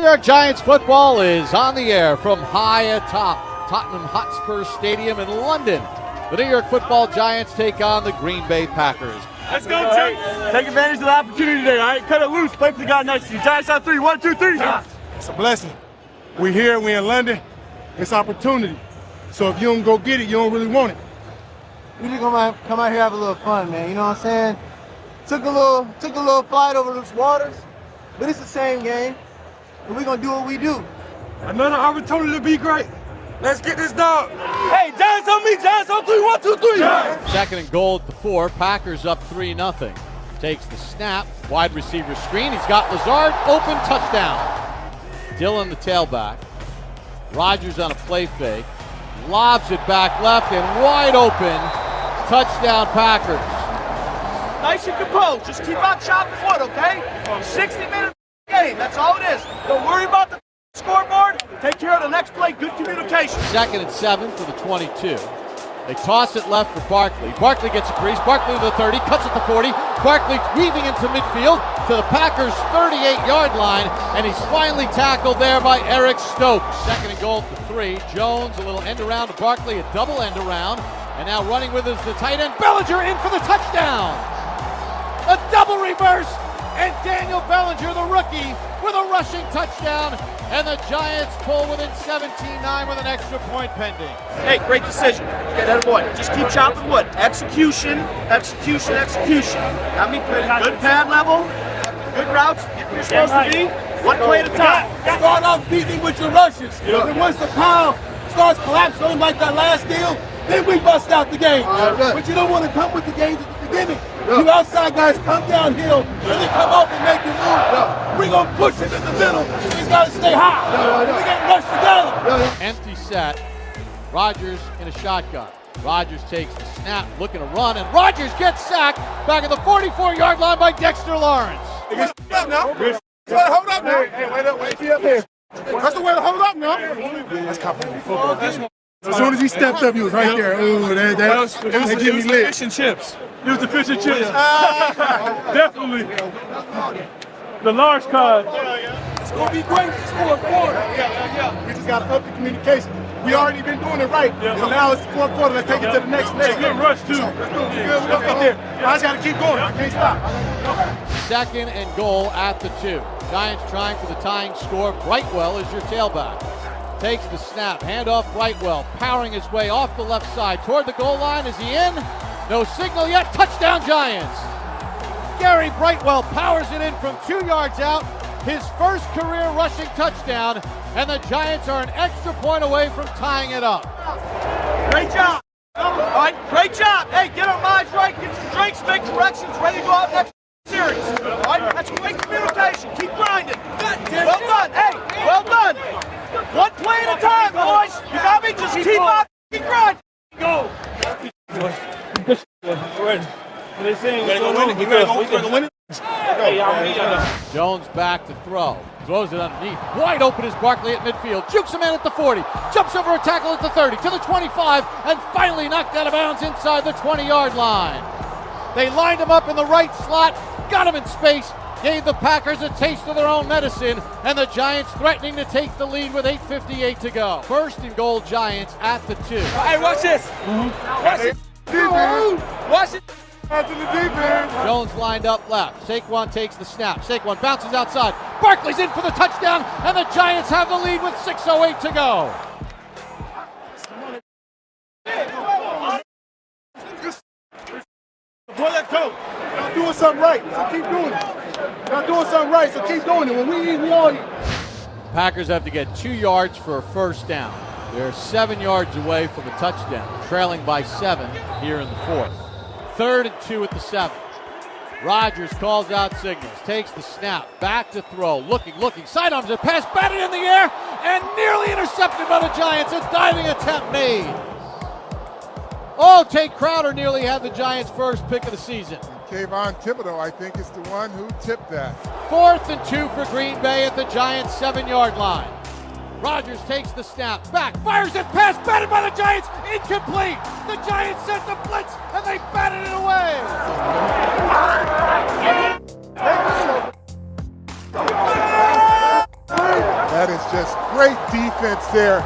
New York Giants football is on the air from high atop Tottenham Hotspur Stadium in London. The New York football Giants take on the Green Bay Packers. Let's go, Chuck. Take advantage of the opportunity today, all right? Cut it loose. Play for the guy next to you. Giants on 3. 1, 2, 3. It's a blessing. We're here. We're in London. It's opportunity. So if you don't go get it, you don't really want it. We just gonna come out here have a little fun, man. You know what I'm saying? Took a little flight over those waters, but it's the same game. And we're gonna do what we do. Another opportunity to be great. Let's get this dog. Hey, Giants on me. Giants on 3. 1, 2, 3. Second and goal at the 4. Packers up 3-0. Takes the snap. Wide receiver screen. He's got Lazard open. Touchdown. Dillon the tailback. Rodgers on a play fake. Lobs it back left and wide open. Touchdown Packers. Nice and composed. Just keep on chopping wood, okay? 60-minute game. That's all it is. Don't worry about the scoreboard. Take care of the next play. Good communication. Second and 7 for the 22. They toss it left for Barkley. Barkley gets a crease. Barkley to the 30. Cuts at the 40. Barkley weaving into midfield to the Packers' 38-yard line. And he's finally tackled there by Eric Stokes. Second and goal for 3. Jones, a little end around to Barkley. A double end around. And now running with us the tight end. Bellinger in for the touchdown. A double reverse. And Daniel Bellinger, the rookie, with a rushing touchdown. And the Giants pull within 17-9 with an extra point pending. Hey, great decision. Get that boy. Just keep chopping wood. Execution, execution, execution. Got me good pad level, good routes, get where you're supposed to be. One play at a time. Start off beating with your rushes. And once the pound starts collapsing like that last deal, then we bust out the game. But you don't want to come with the games at the beginning. You outside guys come downhill and then come up and make it move. We're going to push it in the middle. He's got to stay high. We got to rush together. Empty set. Rodgers in a shotgun. Rodgers takes the snap, looking to run, and Rodgers gets sacked back at the 44-yard line by Dexter Lawrence. Hold up now. Hey, wait up, wait up here. That's the way to hold up now. That's complicated football. As soon as he stepped up, he was right there. Ooh, that gave me lit. Fish and chips. It was the fish and chips. Definitely. The large card. It's going to be great this fourth quarter. We just got to up the communication. We already been doing it right. So now it's the fourth quarter. Let's take it to the next leg. Good rush, too. I just got to keep going. I can't stop. Second and goal at the 2. Giants trying for the tying score. Brightwell is your tailback. Takes the snap. Handoff Brightwell. Powering his way off the left side toward the goal line. Is he in? No signal yet. Touchdown Giants. Gary Brightwell powers it in from 2 yards out. His first career rushing touchdown. And the Giants are an extra point away from tying it up. Great job. All right, great job. Hey, get our minds right. Get some drinks, make directions, ready to go out next series. All right, that's great communication. Keep grinding. Well done. Hey, well done. One play at a time, boys. You got me? Just keep on grinding. Go. They're saying we're going to win it. Jones back to throw. Throws it underneath. Wide open is Barkley at midfield. Jukes a man at the 40. Jumps over a tackle at the 30 to the 25 and finally knocked out of bounds inside the 20-yard line. They lined him up in the right slot, got him in space, gave the Packers a taste of their own medicine, and the Giants threatening to take the lead with 8:58 to go. First and goal Giants at the 2. Hey, watch this. Watch it. Watch it. Jones lined up left. Saquon takes the snap. Saquon bounces outside. Barkley's in for the touchdown, and the Giants have the lead with 6:08 to go. Boy, let's go. Y'all doing something right, so keep doing it. Y'all doing something right, so keep doing it. When we eat, we all eat. Packers have to get 2 yards for a first down. They're 7 yards away from a touchdown, trailing by 7 here in the 4th. 3rd and 2 at the 7. Rodgers calls out signals, takes the snap, back to throw, looking, sidearms a pass, batted in the air, and nearly intercepted by the Giants. A diving attempt made. Oh, Tate Crowder nearly had the Giants' first pick of the season. Kayvon Thibodeau, I think, is the one who tipped that. 4th and 2 for Green Bay at the Giants' 7-yard line. Rodgers takes the snap, back, fires it, pass, batted by the Giants, incomplete. The Giants sent the blitz, and they batted it away. That is just great defense there.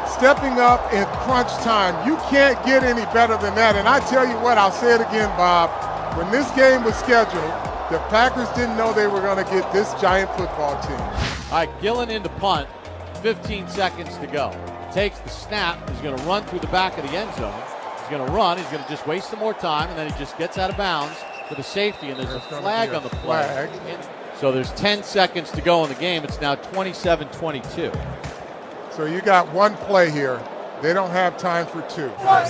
Stepping up in crunch time. You can't get any better than that. And I tell you what, I'll say it again, Bob. When this game was scheduled, the Packers didn't know they were going to get this giant football team. All right, Gillen into punt, 15 seconds to go. Takes the snap, he's going to run through the back of the end zone. He's going to run, he's going to just waste some more time, and then he just gets out of bounds for the safety, and there's a flag on the play. So there's 10 seconds to go in the game. It's now 27-22. So you got one play here. They don't have time for two. Strip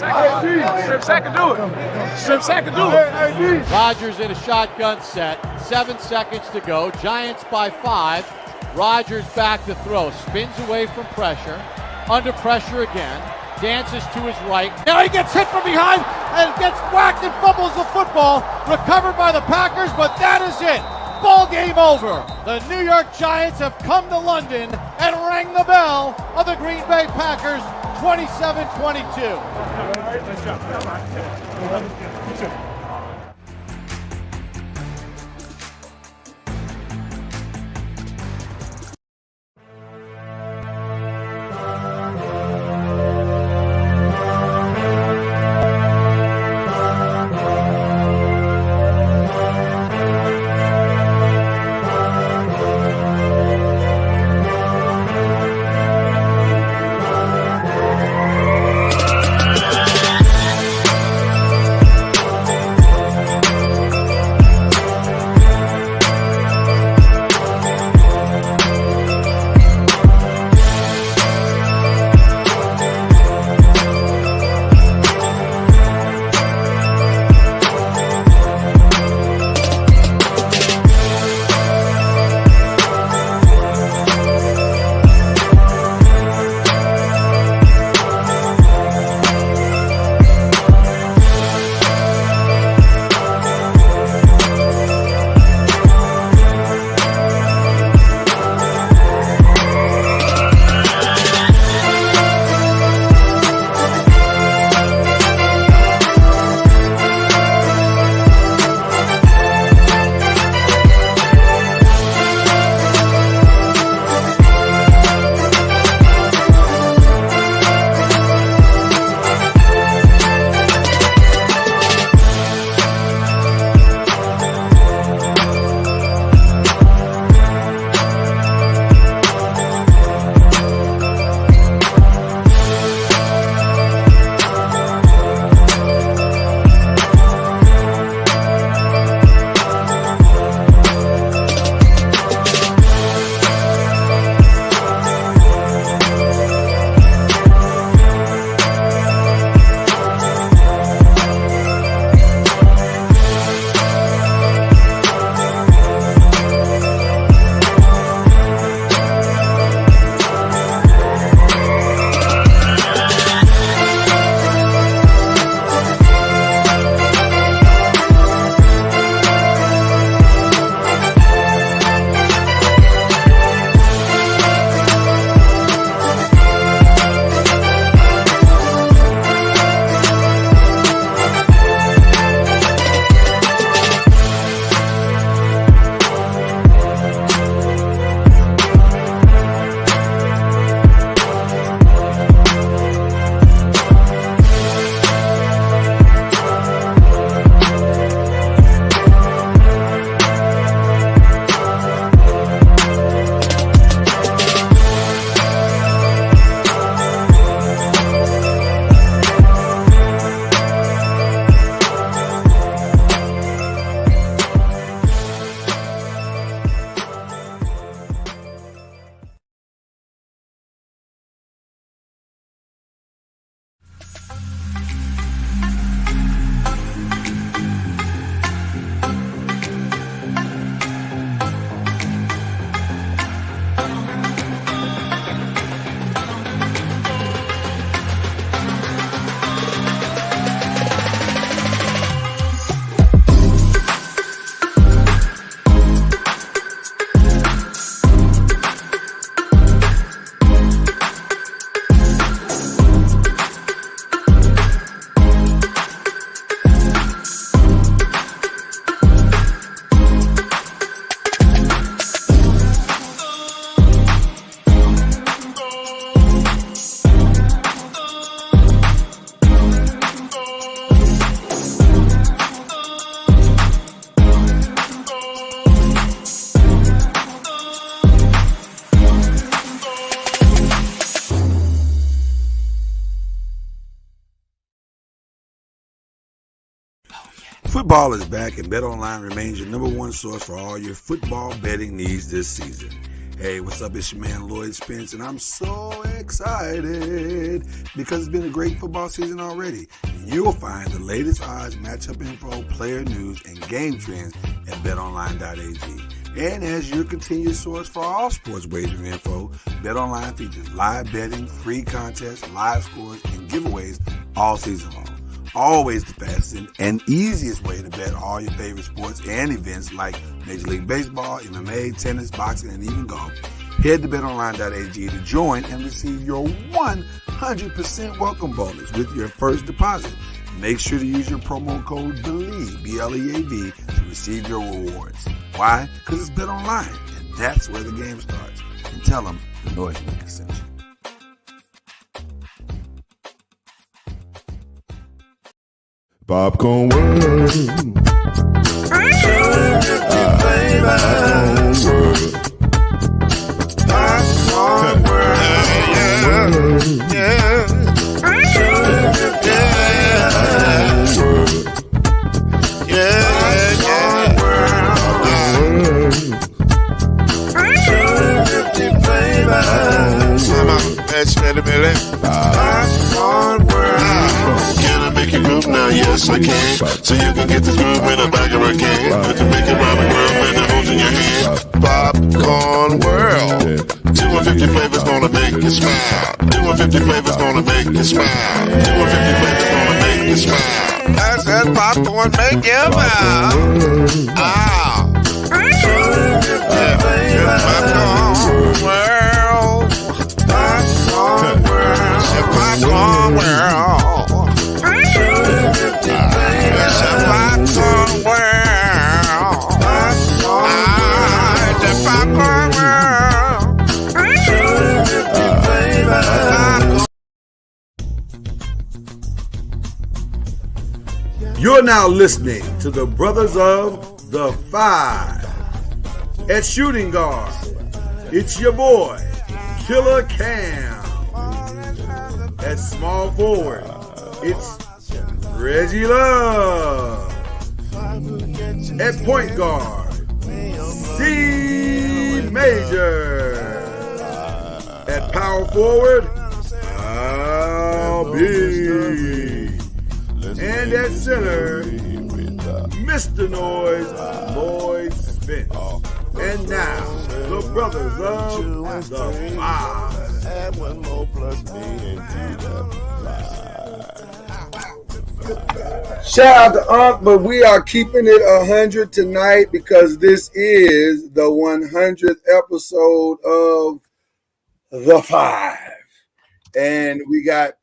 sack can do it. Strip sack can do it. Rodgers in a shotgun set. 7 seconds to go. Giants by 5. Rodgers back to throw. Spins away from pressure. Under pressure again. Dances to his right. Now he gets hit from behind and gets whacked and fumbles the football. Recovered by the Packers, but that is it. Ball game over. The New York Giants have come to London and rang the bell of the Green Bay Packers, 27-22. Football is back, and BetOnline remains your number one source for all your football betting needs this season. Hey, what's up? It's your man Lloyd Spence, and I'm so excited because it's been a great football season already. And you'll find the latest odds, matchup info, player news, and game trends at betonline.ag. And as your continued source for all sports wagering info, BetOnline features live betting, free contests, live scores, and giveaways all season long. Always the fastest and easiest way to bet all your favorite sports and events like Major League Baseball, MMA, tennis, boxing, and even golf. Head to betonline.ag to join and receive your 100% welcome bonus with your first deposit. Make sure to use your promo code BELIEVE, B-L-E-A-V, to receive your rewards. Why? Because it's BetOnline, and that's where the game starts. And tell them the Noise Maker sent you. Popcorn World. Popcorn World. Yeah. Can I make you groove now? Yes, I can. So you can get this groove in the back of a can. I can make it round the world when it holds in your hand. Popcorn World. 250 flavors gonna make you smile. 250 flavors gonna make you smile. 250 flavors gonna make you smile. I said popcorn make you smile. Ah. Popcorn World. Popcorn World. Popcorn World. You're now listening to the Brothers of the Five. At shooting guard, it's your boy, Killer Cam. At small forward, it's Reggie Love. At point guard, C Major. At power forward, I'll be. And at center, Mr. Noise, Lloyd Spence. And now, the Brothers of the Five. Add one more plus me and Shout out to Unc, but we are keeping it 100 tonight because this is the 100th episode of The Five. And we got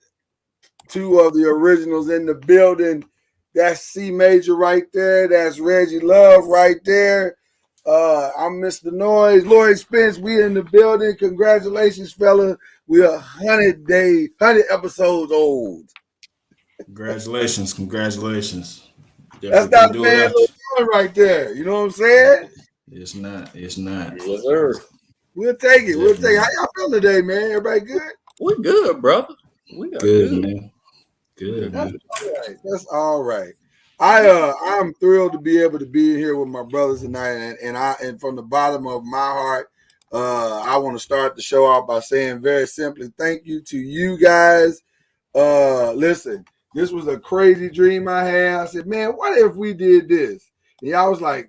two of the originals in the building. That's C Major right there. That's Reggie Love right there. I'm Mr. Noise, Lloyd Spence. We in the building. Congratulations, fella. We are 100 episodes old. Congratulations. That's not a bad little fun right there. You know what I'm saying? It's not. Yes, sir. We'll take it. How y'all feeling today, man? Everybody good? We're good, brother. We are good, man. Good. That's all right. I'm thrilled to be able to be here with my brothers tonight, and from the bottom of my heart, I want to start the show off by saying very simply, thank you to you guys. Listen, this was a crazy dream I had. I said, man, what if we did this? And y'all was like,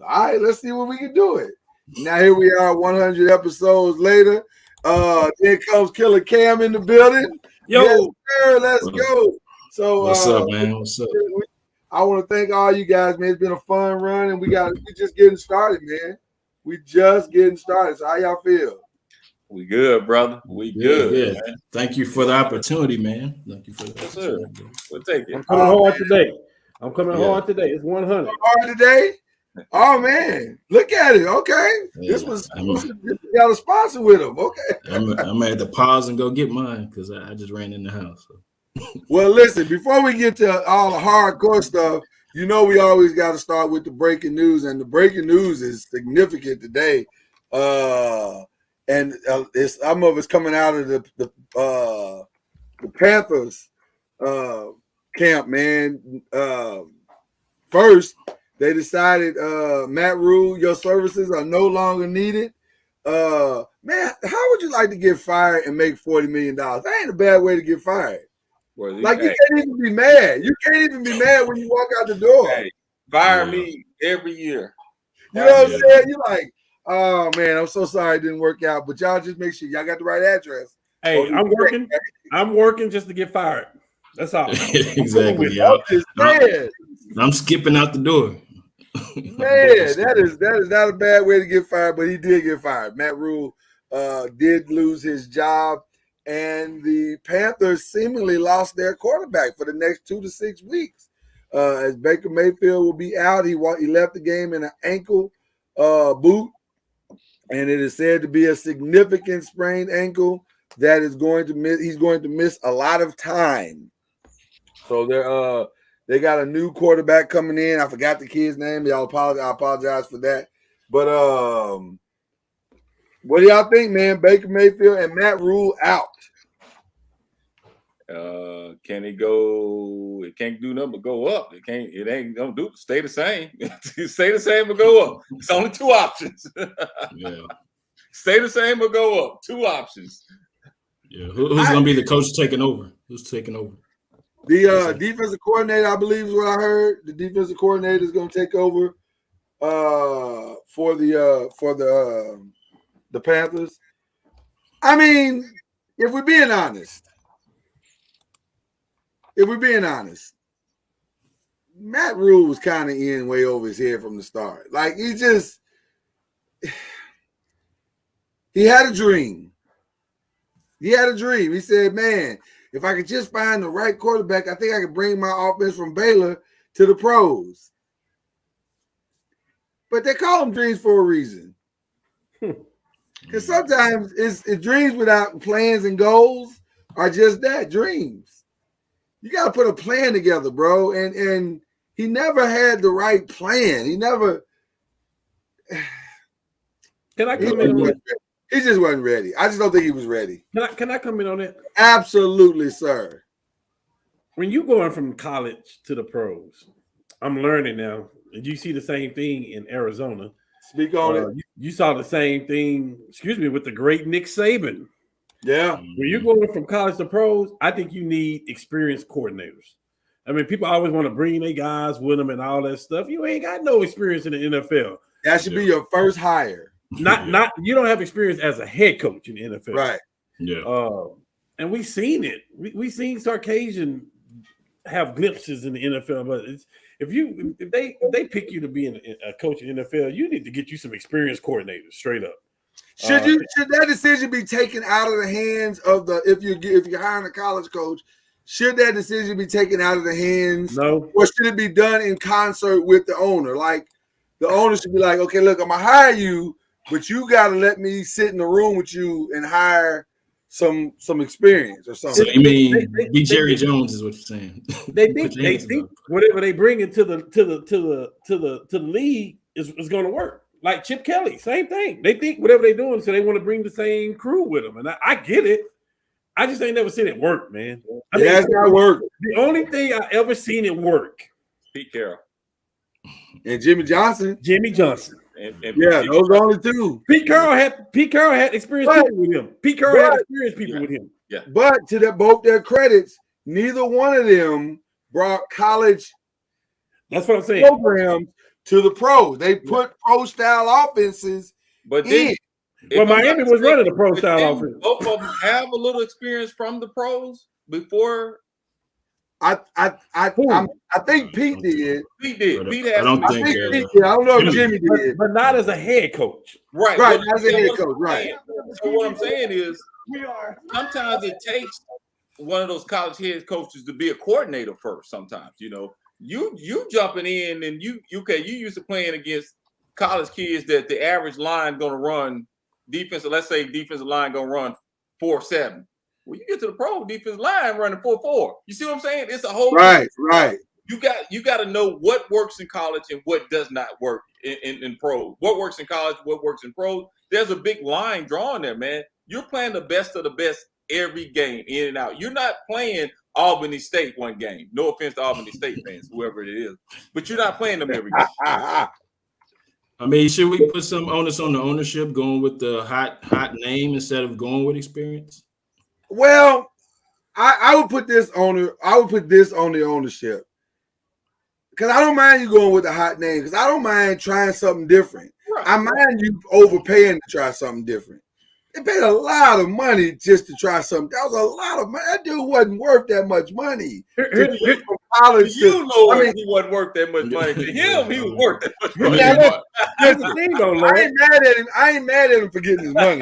all right, let's see what we can do it. Now here we are, 100 episodes later. Then comes Killer Cam in the building. Yo, yes, sir, let's go. So what's up, man? What's up? I want to thank all you guys, man. It's been a fun run, and we just getting started, man. We just getting started. So how y'all feel? We good, brother. We good. Yeah. Thank you for the opportunity, man. Thank you for the opportunity. We'll take it. I'm coming hard today. It's 100. Hard today? Oh man, look at it. Okay, yeah, this got a sponsor with him. Okay, I'm gonna have to pause and go get mine because I just ran in the house. So. Well, listen, before we get to all the hardcore stuff, you know we always got to start with the breaking news, and the breaking news is significant today. And some of it's coming out of the Panthers camp, man. First, they decided, Matt Rule, your services are no longer needed. Man, how would you like to get fired and make $40 million? That ain't a bad way to get fired. Well, like, you can't even be mad. You can't even be mad when you walk out the door. Hey, fire me every year. You know what I'm saying? You're like, oh, man, I'm so sorry it didn't work out. But y'all just make sure y'all got the right address. Hey, I'm working just to get fired. That's all. Exactly. I'm skipping out the door. Man, that is not a bad way to get fired, but he did get fired. Matt Rule did lose his job, and the Panthers seemingly lost their quarterback for the next 2 to 6 weeks. As Baker Mayfield will be out, he left the game in an ankle boot, and it is said to be a significant sprained ankle that is going to miss. He's going to miss a lot of time. So they got a new quarterback coming in. I forgot the kid's name. I apologize for that. But what do y'all think, man? Baker Mayfield and Matt Rule out. Can it go? It can't do nothing but go up. It ain't gonna do. Stay the same. Stay the same or go up. It's only 2 options. Stay the same or go up. 2 options. Yeah. Who's gonna be the coach taking over? Who's taking over? The defensive coordinator, I believe, is what I heard. The defensive coordinator is going to take over for the Panthers. I mean, if we're being honest, Matt Rule was kind of in way over his head from the start. Like, he had a dream. He said, man, if I could just find the right quarterback, I think I could bring my offense from Baylor to the pros. But they call them dreams for a reason. Because sometimes it's dreams without plans and goals are just that, dreams. You got to put a plan together, bro. And he never had the right plan. He never. Can I come in on that? He just wasn't ready. I just don't think he was ready. Can I come in on that? Absolutely, sir. When you going from college to the pros, I'm learning now. Did you see the same thing in Arizona? Speak on it. You saw the same thing, with the great Nick Saban. Yeah. When you're going from college to pros, I think you need experienced coordinators. I mean, people always want to bring their guys with them and all that stuff. You ain't got no experience in the NFL. That should be your first hire. Not you don't have experience as a head coach in the NFL. Right. Yeah. And we've seen it. We've seen Sarkisian have glimpses in the NFL, but if they pick you to be a coach in the NFL, you need to get you some experienced coordinators straight up. Should that decision be taken out of the hands of if you're hiring a college coach? Should that decision be taken out of the hands? No. Or should it be done in concert with the owner? Like, the owner should be like, okay, look, I'm gonna hire you, but you got to let me sit in the room with you and hire some experience or something. So you mean be Jerry Jones is what you're saying? They think whatever they bring into the league is going to work. Like Chip Kelly, same thing. They think whatever they're doing, so they want to bring the same crew with them. And I get it. I just ain't never seen it work, man. That's not work. The only thing I ever seen it work. Pete Carroll and Jimmy Johnson. And yeah, those are only 2. Pete Carroll had experienced people with him. Pete Carroll had experienced people with him. Yeah. But to both their credits, neither one of them brought college. That's what I'm saying. Programs to the pros. They put pro style offenses. But then, Miami was running the pro style offense. Both of them have a little experience from the pros before. I think Pete did. Pete has. I don't think. I don't know if Jimmy did, but not as a head coach. Right. Not as a head coach. Right. So what I'm saying is, sometimes it takes one of those college head coaches to be a coordinator first. Sometimes, you jumping in and you used to playing against college kids that the average line going to run defensive. Let's say defensive line going to run 4-7. Well, you get to the pro defensive line running 4-4. You see what I'm saying? It's a whole right. You got to know what works in college and what does not work in pros. What works in college, what works in pros. There's a big line drawn there, man. You're playing the best of the best every game, in and out. You're not playing Albany State one game. No offense to Albany State fans, whoever it is, but you're not playing them every game. I mean, should we put some onus on the ownership, going with the hot name instead of going with experience? Well, I would put this on the ownership. Because I don't mind you going with the hot name, because I don't mind trying something different. Right. I mind you overpaying to try something different. They paid a lot of money just to try something. That was a lot of money. That dude wasn't worth that much money. He wasn't worth that much money. To him, he was worth that much money. I ain't mad at him for getting his money.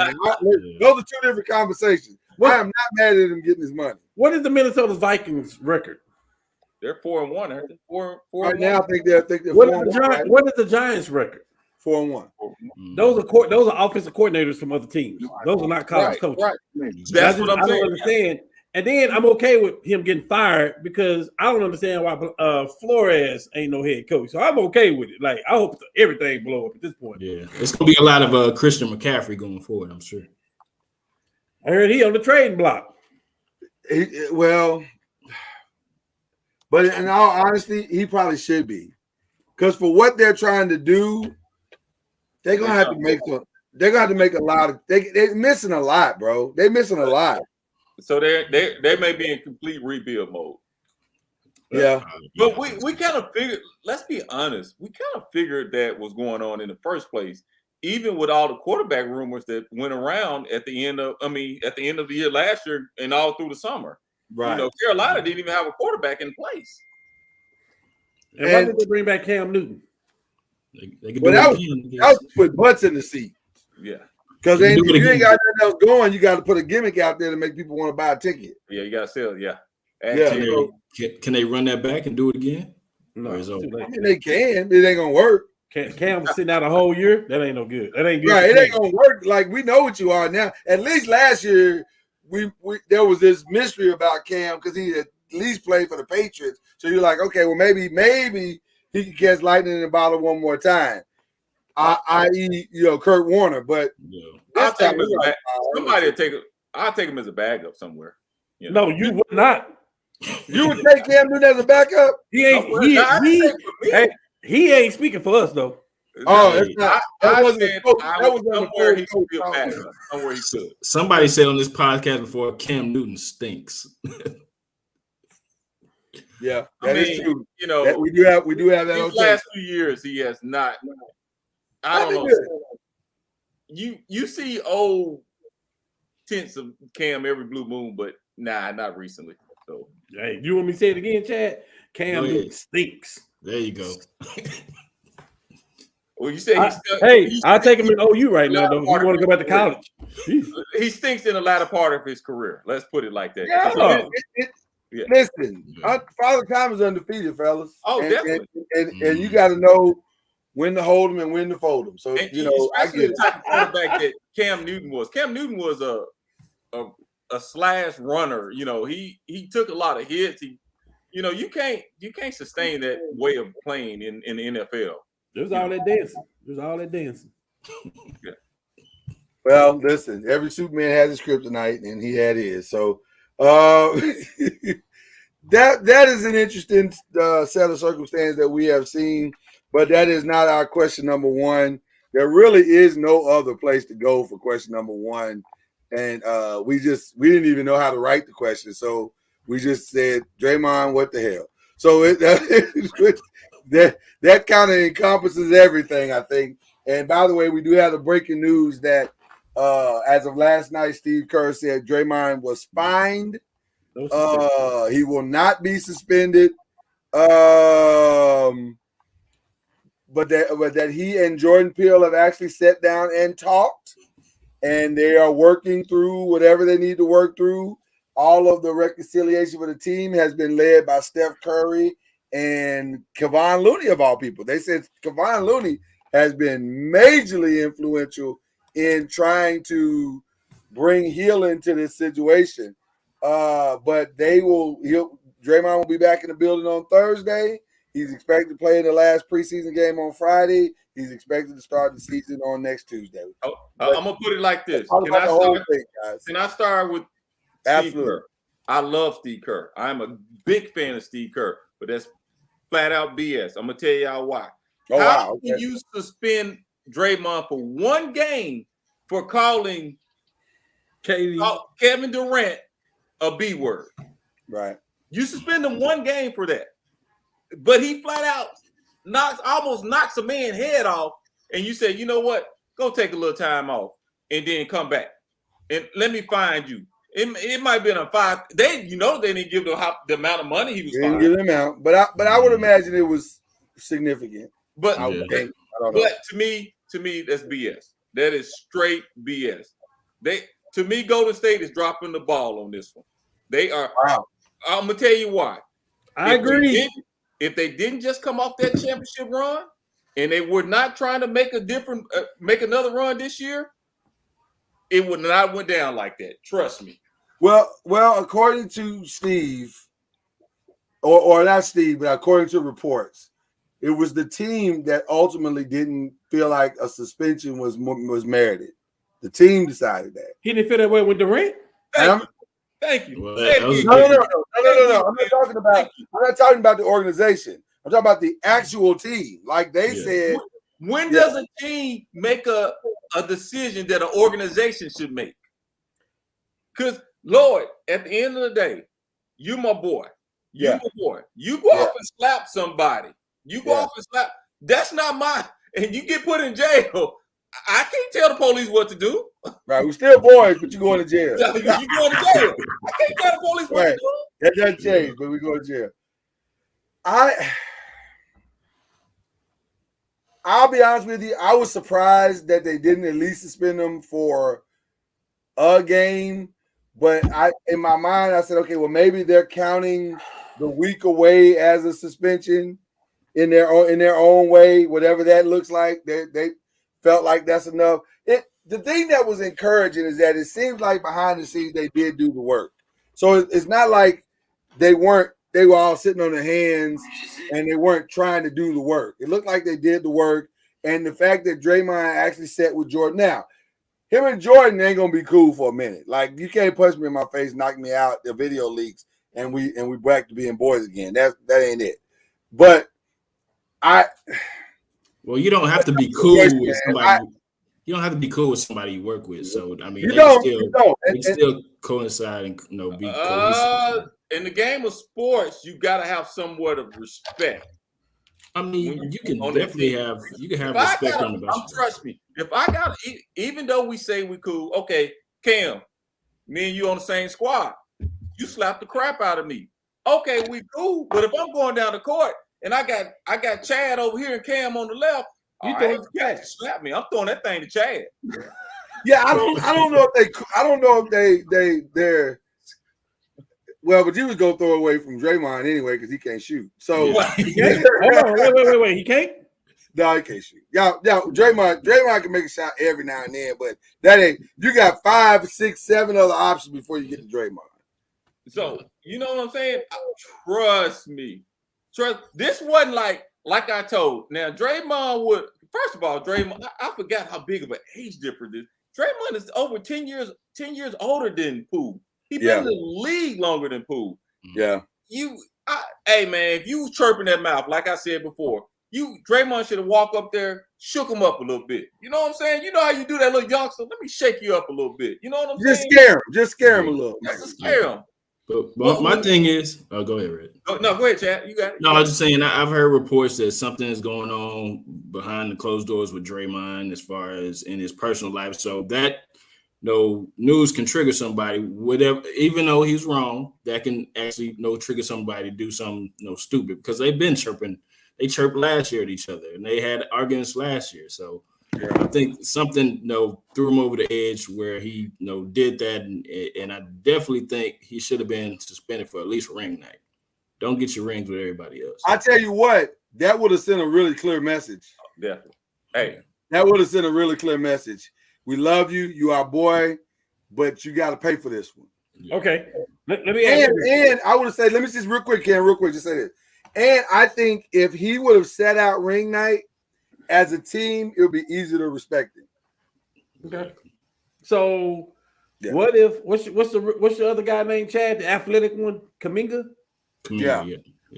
Those are two different conversations. I am not mad at him getting his money. What is the Minnesota Vikings record? They're 4-1, aren't they? 4 right now. I think they're what is the Giants record? 4-1. Those are offensive coordinators from other teams. Those are not college coaches. Right. That's what I'm saying. I don't understand. And then I'm okay with him getting fired because I don't understand why Flores ain't no head coach. So I'm okay with it. Like, I hope everything blow up at this point. Yeah, it's gonna be a lot of Christian McCaffrey going forward, I'm sure. I heard he on the trading block. But in all honesty, he probably should be, because for what they're trying to do, they're gonna have to make some. They're gonna have to make a lot of. They're missing a lot, bro. They're missing a lot. So they may be in complete rebuild mode. Yeah, but we kind of figured. Let's be honest. We kind of figured that was going on in the first place, even with all the quarterback rumors that went around at the end of the year last year and all through the summer. Right. You know, Carolina didn't even have a quarterback in place. And why did they bring back Cam Newton? That was put butts in the seat. Yeah. Because if you ain't got nothing else going, you got to put a gimmick out there to make people want to buy a ticket. Yeah, you got to sell. Yeah. Can they run that back and do it again? No, I mean, they can. It ain't gonna work. Cam was sitting out a whole year. That ain't no good. That ain't good. Right. It ain't gonna work. Like, we know what you are now. At least last year, we there was this mystery about Cam because he had at least played for the Patriots. So you're like, okay, well, maybe he can catch lightning in the bottle one more time. I.e., Kurt Warner. But I'll take him as a I'll take him as a backup somewhere. No, you would not. You would take Cam Newton as a backup? He ain't speaking for us though. Oh, it's not. That wasn't somewhere he could be a backup. Somewhere he could. Somebody said on this podcast before, Cam Newton stinks. Yeah, that is true. We do have that. These last few years, he has not. I don't know. You see old tints of Cam every blue moon, but not recently. So, hey, you want me to say it again, Chad? Cam Newton stinks. There you go. Well, you say I'll take him in OU right now, though. If you want to go back to college. He stinks in the latter part of his career. Let's put it like that. Yeah. Listen, Father Time is undefeated, fellas. Oh, definitely. And you got to know when to hold them and when to fold them. So, I get the type of quarterback that Cam Newton was. Cam Newton was a slash runner. He took a lot of hits. You can't sustain that way of playing in the NFL. There's all that dancing. Yeah. Well, listen, every Superman has his kryptonite, and he had his. So that is an interesting set of circumstances that we have seen, but that is not our question number one. There really is no other place to go for question number one, and we didn't even know how to write the question, so we just said, Draymond, what the hell? So that kind of encompasses everything, I think. And by the way, we do have the breaking news that as of last night, Steve Kerr said Draymond was fined. He will not be suspended. But that he and Jordan Peele have actually sat down and talked, and they are working through whatever they need to work through. All of the reconciliation for the team has been led by Steph Curry and Kevon Looney, of all people. They said Kevon Looney has been majorly influential in trying to bring healing to this situation. But Draymond will be back in the building on Thursday. He's expected to play in the last preseason game on Friday. He's expected to start the season on next Tuesday. I'm gonna put it like this. Can I start with Absolutely. Kerr. I love Steve Kerr. I'm a big fan of Steve Kerr, but that's flat out BS. I'm gonna tell y'all why. Oh, How wow. can Okay. you suspend Draymond for one game for calling Kevin Durant a B word? Right. You suspend him one game for that, but he flat out almost knocks a man's head off, and you say, you know what? Go take a little time off and then come back and let me find you. It might have been a 5. They didn't give the amount of money he was They didn't fined. give him out, but I would imagine it was significant. But I would think. I don't know. but to me, that's BS. That is straight BS. To me, Golden State is dropping the ball on this one. They are. Wow. I'm gonna tell you why. I agree. If they didn't just come off that championship run, and they were not trying to make another run this year, it would not went down like that. Trust me. Well, according to Steve, or not Steve, but according to reports, it was the team that ultimately didn't feel like a suspension was merited. The team decided that. He didn't feel that way with Durant. Thank you. Well, No. I'm not talking about the organization. I'm talking about the actual team. Like they said. When does a team make a decision that an organization should make? Because, Lord, at the end of the day, you my boy. You my boy. You go off and slap somebody. You go off and slap. That's not mine. And you get put in jail. I can't tell the police what to do. Right. We're still boys, but you're going to jail. You going to jail. I can't tell the police what to do. That doesn't change, but we go to jail. I'll be honest with you. I was surprised that they didn't at least suspend them for a game. But in my mind, I said, okay, well, maybe they're counting the week away as a suspension in their own way, whatever that looks like. They felt like that's enough. The thing that was encouraging is that it seems like behind the scenes they did do the work. So it's not like they were all sitting on their hands and they weren't trying to do the work. It looked like they did the work. And the fact that Draymond actually sat with Jordan. Now, him and Jordan ain't gonna be cool for a minute. Like, you can't punch me in my face, knock me out, the video leaks, and we back to being boys again. That ain't it. But you don't have to be cool with somebody. You don't have to be cool with somebody you work with. So I mean, they still coincide and be cohesive. In the game of sports, you gotta have somewhat of respect. I mean, you can definitely have respect on the basketball. Trust me. If I got, even though we say we cool, okay, Cam, me and you on the same squad, you slap the crap out of me. Okay, we cool. But if I'm going down the court and I got Chad over here and Cam on the left, you slap me. I'm throwing that thing to Chad. Yeah, I don't know if they're. Well, but you was gonna throw away from Draymond anyway because he can't shoot. So hold on, wait, he can't. No, he can't shoot. Y'all, Draymond can make a shot every now and then, but that ain't. You got 5, 6, 7 other options before you get to Draymond. So you know what I'm saying? Trust me. This wasn't like I told. Now Draymond would. First of all, Draymond. I forgot how big of an age difference is. Draymond is over 10 years older than Poole. He been in the league longer than Poole. Yeah. Hey man, if you was chirping that mouth, like I said before, Draymond should have walked up there, shook him up a little bit. You know what I'm saying? You know how you do that little youngster? Let me shake you up a little bit. You know what I'm saying? Just scare him a little. Just scare him. But my thing is, go ahead, Red. No, go ahead, Chad. You got it. No, I was just saying, I've heard reports that something is going on behind the closed doors with Draymond as far as in his personal life. So that news can trigger somebody, whatever, even though he's wrong, that can actually trigger somebody to do something stupid because they've been chirping. They chirped last year at each other and they had arguments last year. So I think something threw him over the edge where he did that, and I definitely think he should have been suspended for at least ring night. Don't get your rings with everybody else. I tell you what, that would have sent a really clear message. Definitely. Hey, that would have sent a really clear message. We love you. You our boy, but you got to pay for this one. Okay. Let me ask you. And I would have said, let me just real quick, just say this. And I think if he would have sat out ring night as a team, it would be easier to respect him. Okay. So Yeah. What if what's your other guy named Chad, the athletic one, Kaminga? Yeah.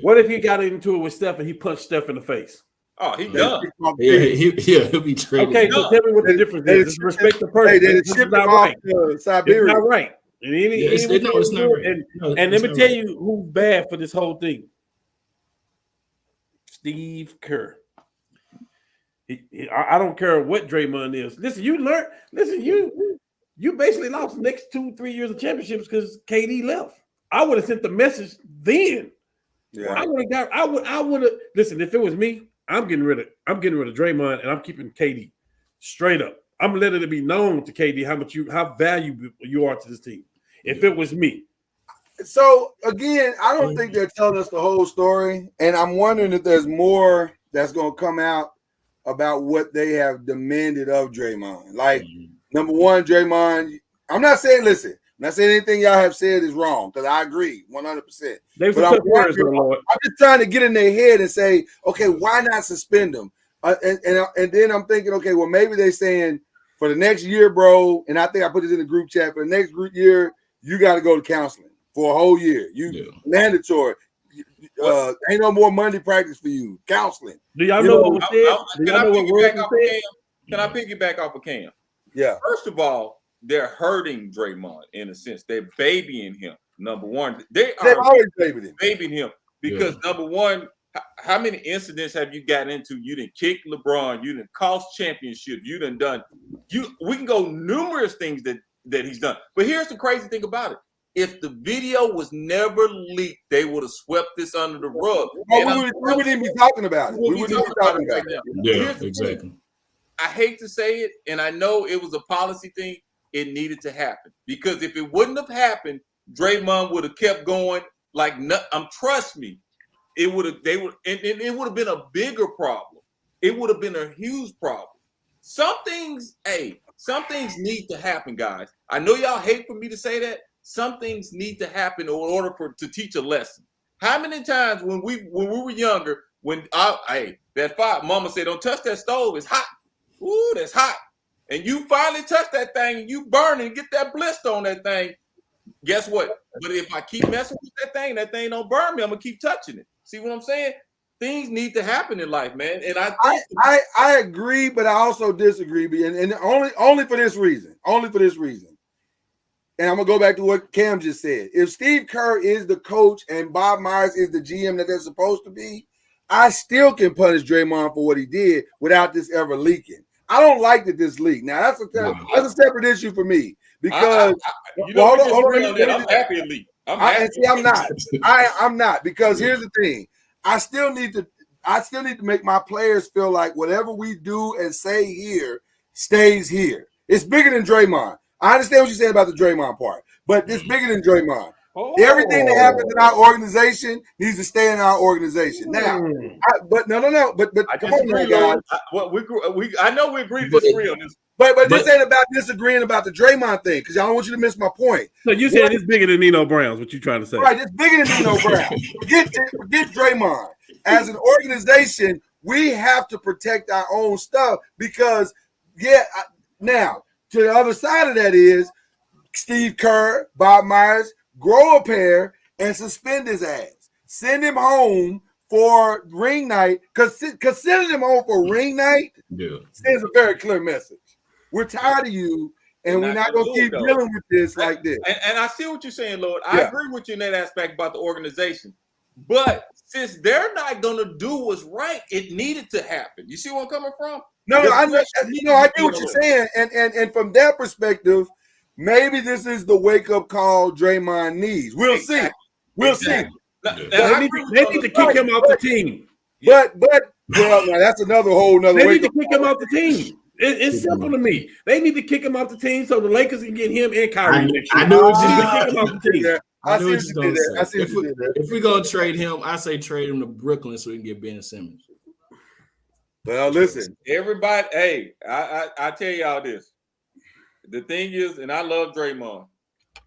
What if he got into it with Steph and he punched Steph in the face? Oh, he done. He'll be traded. Okay, so tell me what the difference is. Just respect the person. Hey, they This is shipped not him off right. to It's Siberia. not right. And it's not right. And let me tell you who's bad for this whole thing. Steve Kerr. I don't care what Draymond is. Listen, you basically lost the next 2-3 years of championships because KD left. I would have sent the message then. Yeah. I would have listen, if it was me, I'm getting rid of Draymond and I'm keeping KD straight up. I'm letting it be known to KD how valuable you are to this team. If it was me. So again, I don't think they're telling us the whole story, and I'm wondering if there's more that's going to come out about what they have demanded of Draymond. Like, number one, Draymond, I'm not saying anything y'all have said is wrong, because I agree 100%. But I'm just trying to get in their head and say, okay, why not suspend them? And then I'm thinking, okay, well, maybe they're saying for the next year, bro, and I think I put this in the group chat, for the next year, you got to go to counseling for a whole year. Mandatory. Ain't no more Monday practice for you. Counseling. Do y'all know what was said? Can I piggyback off of Cam? Yeah. First of all, they're hurting Draymond in a sense. They're babying him. Number one, they've always babying him because number one, how many incidents have you gotten into? You didn't kick LeBron. You didn't cost championships. You done done. We can go numerous things that he's done. But here's the crazy thing about it. If the video was never leaked, they would have swept this under the rug. We wouldn't even be talking about it. We wouldn't be talking about it. Yeah, exactly. I hate to say it, and I know it was a policy thing. It needed to happen because if it wouldn't have happened, Draymond would have kept going. Trust me, it would have. It would have been a bigger problem. It would have been a huge problem. Some things need to happen, guys. I know y'all hate for me to say that. Some things need to happen in order to teach a lesson. How many times when we were younger, mama said, "Don't touch that stove, it's hot." Ooh, that's hot. And you finally touch that thing and you burn and get that blister on that thing. Guess what? But if I keep messing with that thing don't burn me. I'm gonna keep touching it. See what I'm saying? Things need to happen in life, man. And I agree, but I also disagree. And only for this reason. And I'm gonna go back to what Cam just said. If Steve Kerr is the coach and Bob Myers is the GM that they're supposed to be, I still can punish Draymond for what he did without this ever leaking. I don't like that this leaked. Now that's a separate issue for me because I'm happy it leaked. I'm not. I'm not because here's the thing. I still need to make my players feel like whatever we do and say here stays here. It's bigger than Draymond. I understand what you said about the Draymond part, but it's bigger than Draymond. Everything that happens in our organization needs to stay in our organization. Now, but come on, now, guys. I know we agree to disagree on this. But this ain't about disagreeing about the Draymond thing, because y'all don't want you to miss my point. So you said it's bigger than Nino Brown's, what you trying to say? Right, it's bigger than Nino Brown. Forget Draymond. As an organization, we have to protect our own stuff because, now, to the other side of that is Steve Kerr, Bob Myers, grow a pair and suspend his ass. Send him home for ring night, because sending him home for ring night sends a very clear message. We're tired of you, and we're not going to keep dealing with this like this. And I see what you're saying, Lord. I agree with you in that aspect about the organization. But since they're not going to do what's right, it needed to happen. You see where I'm coming from? No, I get what you're saying. And from that perspective, maybe this is the wake-up call Draymond needs. We'll see. We'll see. They need to kick him off the team. But now that's another They need to kick him off the team. It's simple to me. They need to kick him off the team so the Lakers can get him and Kyrie next year. I knew what you kick him off the team. I see what you did there. I see what you did there. If we're gonna trade him, I say trade him to Brooklyn so we can get Ben Simmons. Well, listen, everybody. Hey, I tell y'all this. The thing is, and I love Draymond,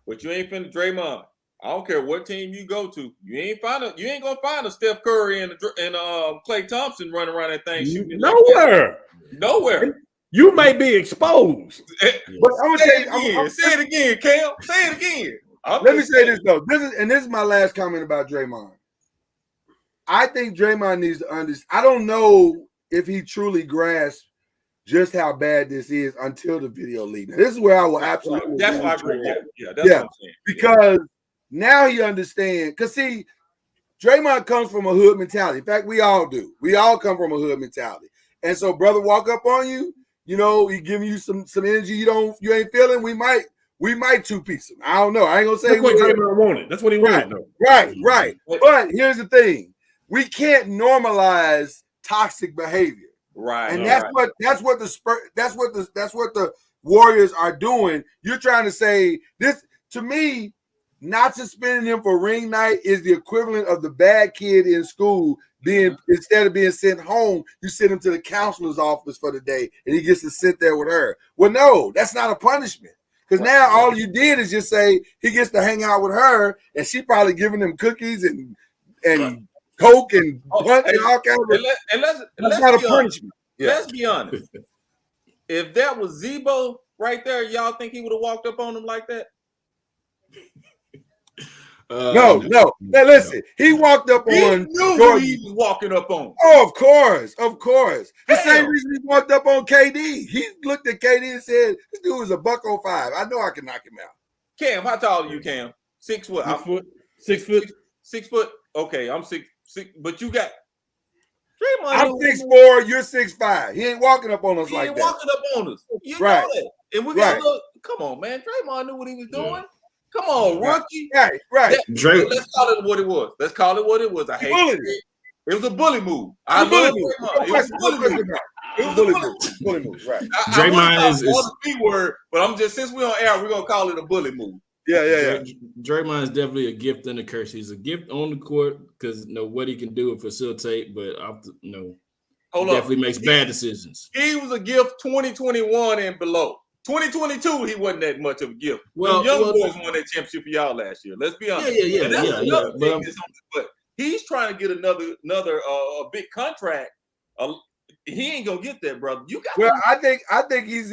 but you ain't finna Draymond. I don't care what team you go to. You ain't gonna find a Steph Curry and Klay Thompson running around that thing shooting. Nowhere. Nowhere. You may be exposed. But I'm gonna say it again, Cam. Say it again. Let me say this though. This is my last comment about Draymond. I think Draymond needs to understand. I don't know if he truly grasps just how bad this is until the video leak. Now, this is where I will absolutely. That's why I agree. Yeah, that's what I'm saying. Because now he understands. Because see, Draymond comes from a hood mentality. In fact, we all do. We all come from a hood mentality. And so, brother, walk up on you. You know, he giving you some energy you ain't feeling. We might two-piece him. I don't know. I ain't gonna say that's what Draymond wanted. That's what he wanted, though. Right. But here's the thing: we can't normalize toxic behavior. Right. And that's what the Warriors are doing. You're trying to say this to me. Not suspending him for ring night is the equivalent of the bad kid in school being, instead of being sent home, you send him to the counselor's office for the day and he gets to sit there with her. Well, no, that's not a punishment. Because now all you did is just say he gets to hang out with her and she probably giving him cookies and Coke and punch and all kinds of let's not a punishment. Let's be honest. If that was Zebo right there, y'all think he would have walked up on him like that? No. Now listen, he walked up on. Knew who he was walking up on. Oh, of course. The same reason he walked up on KD. He looked at KD and said, "This dude is a $105. I know I can knock him out." Cam, how tall are you, Cam? 6 foot. 6 foot. 6 foot. Okay, I'm 6. But you got Draymond. I'm 6'4". You're 6'5". He ain't walking up on us like that. He ain't walking up on us. You know that. And we got to look. Come on, man. Draymond knew what he was doing. Come on, rookie. Right. Let's call it what it was. I hate it. It was a bully move. I love Draymond. It was a bully move. It was a bully move. Right. Draymond is the B word, but I'm just, since we're on air, we're gonna call it a bully move. Yeah. Draymond is definitely a gift and a curse. He's a gift on the court because what he can do and facilitate, but definitely makes bad decisions. He was a gift 2021 and below. 2022, he wasn't that much of a gift. Well, the young boys won that championship for y'all last year. Let's be honest. Yeah. But he's trying to get another big contract. He ain't gonna get that, brother. You got. Well, I think he's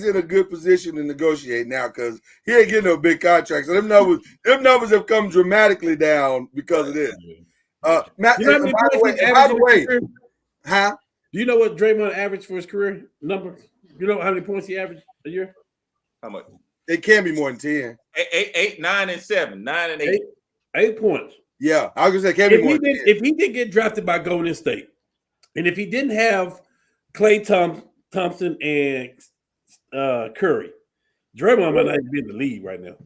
in a good position to negotiate now because he ain't getting no big contracts. So them numbers have come dramatically down because of this. Matt, by the way, huh? Do you know what Draymond averaged for his career number? You know how many points he averaged a year? How much? It can't be more than 10. 8, 9, and 7. 9 and 8. 8 points. Yeah, I was gonna say, can't be more than 10. If he didn't get drafted by Golden State, and if he didn't have Klay Thompson and Curry, Draymond might not even be in the league right now.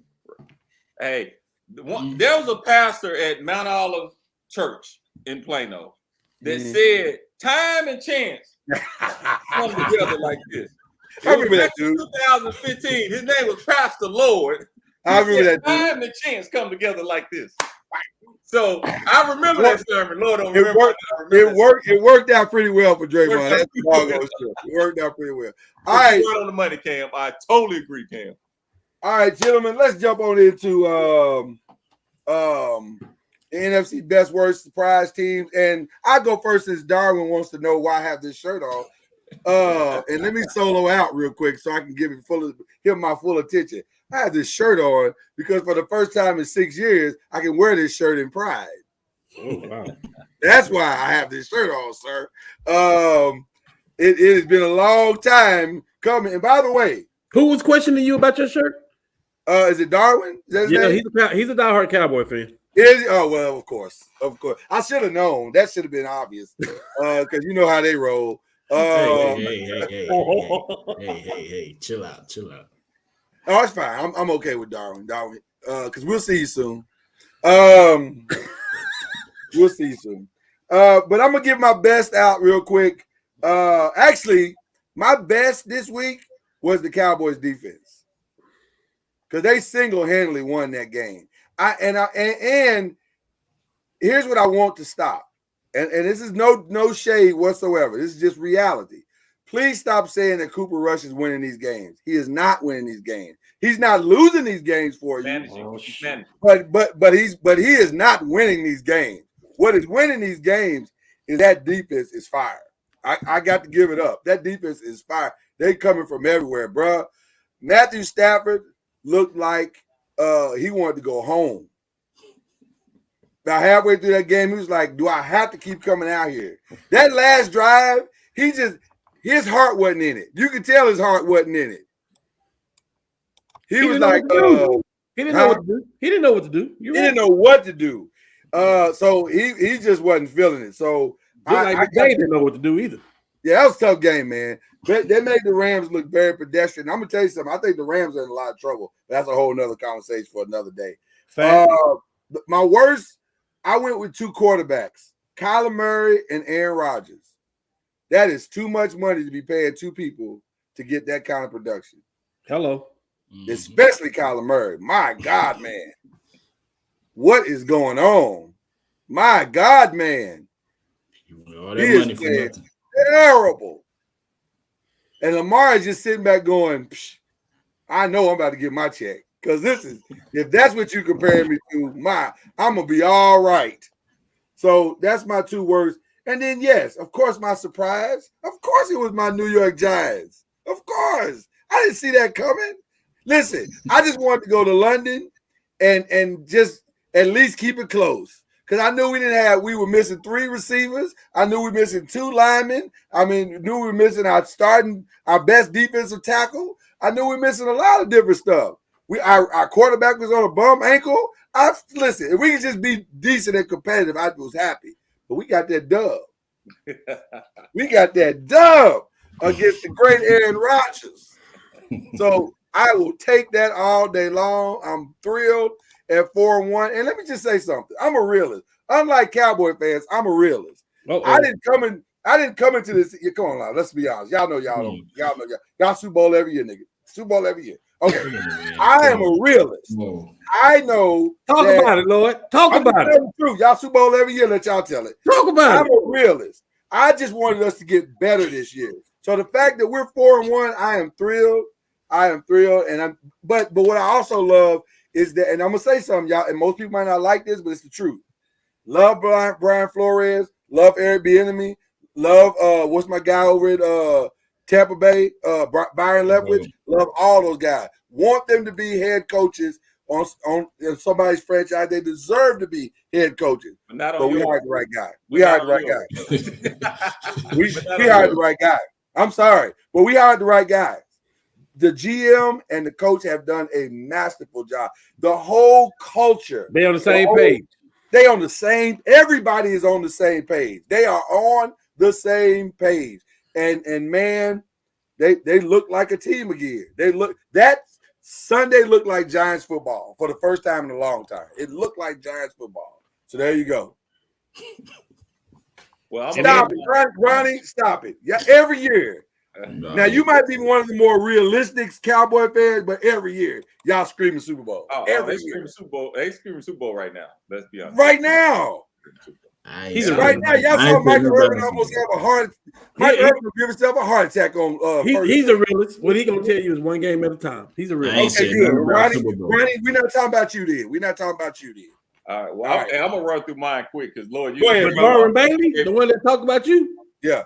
Hey, there was a pastor at Mount Olive Church in Plano that said, "Time and chance come together like this." I remember that dude. 2015. His name was Pastor Lord. I remember that dude. Time and chance come together like this. So I remember that sermon. Lord, don't remember. It worked out pretty well for Draymond. That's the doggone shit. It worked out pretty well. All right. On the money, Cam. I totally agree, Cam. All right, gentlemen, let's jump on into NFC best worst surprise teams. And I go first since Darwin wants to know why I have this shirt on. And let me solo out real quick so I can give him my full attention. I have this shirt on because for the first time in 6 years, I can wear this shirt in pride. Oh, wow. That's why I have this shirt on, sir. It has been a long time coming. And by the way, who was questioning you about your shirt? Is it Darwin? Is that his name? He's a diehard Cowboy fan. Oh, well, of course. I should have known. That should have been obvious because you know how they roll. Hey, chill out. Oh, it's fine. I'm okay with Darwin, because we'll see you soon. We'll see you soon. But I'm gonna give my best out real quick. Actually, my best this week was the Cowboys defense because they single-handedly won that game. And here's what I want to stop. And this is no shade whatsoever. This is just reality. Please stop saying that Cooper Rush is winning these games. He is not winning these games. He's not losing these games for you. But he is not winning these games. What is winning these games is that defense is fire. I got to give it up. That defense is fire. They coming from everywhere, bro. Matthew Stafford looked like he wanted to go home. Now, halfway through that game, he was like, do I have to keep coming out here? That last drive, his heart wasn't in it. You could tell his heart wasn't in it. He was like, he didn't know what to do. He didn't know what to do. He didn't know what to do. So he just wasn't feeling it. So they didn't know what to do either. Yeah, that was a tough game, man. They made the Rams look very pedestrian. I'm gonna tell you something. I think the Rams are in a lot of trouble. That's a whole nother conversation for another day. My worst, I went with two quarterbacks, Kyler Murray and Aaron Rodgers. That is too much money to be paying two people to get that kind of production. Hello. Especially Kyler Murray. My God, man. What is going on? My God, man. All that money for nothing. Terrible. And Lamar is just sitting back going, psh, I know I'm about to get my check. Because if that's what you compare me to, I'm going to be all right. So that's my two words. And then, yes, of course, my surprise. Of course, it was my New York Giants. Of course. I didn't see that coming. Listen, I just wanted to go to London and just at least keep it close. Because I knew we were missing 3 receivers. I knew we were missing 2 linemen. Knew we were missing our best defensive tackle. I knew we were missing a lot of different stuff. Our quarterback was on a bum ankle. Listen, if we could just be decent and competitive, I was happy. But we got that dub. We got that dub against the great Aaron Rodgers. So I will take that all day long. I'm thrilled at 4-1. And let me just say something. I'm a realist. Unlike Cowboy fans, I'm a realist. I didn't come into this. Come on now, let's be honest. Y'all know y'all Super Bowl every year, nigga. Super Bowl every year. Okay. I am a realist. I know. Talk about it, Lord. Talk about it. True. Y'all Super Bowl every year, let y'all tell it. Talk about it. I'm a realist. I just wanted us to get better this year. So the fact that we're 4-1, I am thrilled. But what I also love is that, and I'm gonna say something, y'all, and most people might not like this, but it's the truth. Love Brian Flores, love Eric Bieniemy, love what's my guy over at Tampa Bay, Byron Leftwich, love all those guys. Want them to be head coaches on somebody's franchise. They deserve to be head coaches. But we hired the right guy. We hired the right guy. We hired the right guy. I'm sorry, but we hired the right guy. The GM and the coach have done a masterful job. The whole culture. They on the same page. Everybody is on the same page. They are on the same page. And man, they look like a team again. That Sunday looked like Giants football for the first time in a long time. It looked like Giants football. So there you go. Well, stop it, Ronnie. Stop it. Yeah, every year. Now you might be one of the more realistic Cowboy fans, but every year y'all screaming Super Bowl. They screaming Super Bowl. They screaming Super Bowl right now. Let's be honest. Right now. Right now, y'all saw Michael Irvin almost have a heart. Michael Irvin will give himself a heart attack on. He's a realist. What he gonna tell you is one game at a time. He's a realist. Okay, good. Ronnie, we're not talking about you then. We're not talking about you then. All right. Well, I'm gonna run through mine quick because Lord, you go ahead, Marvin Bailey, the one that talked about you. Yeah.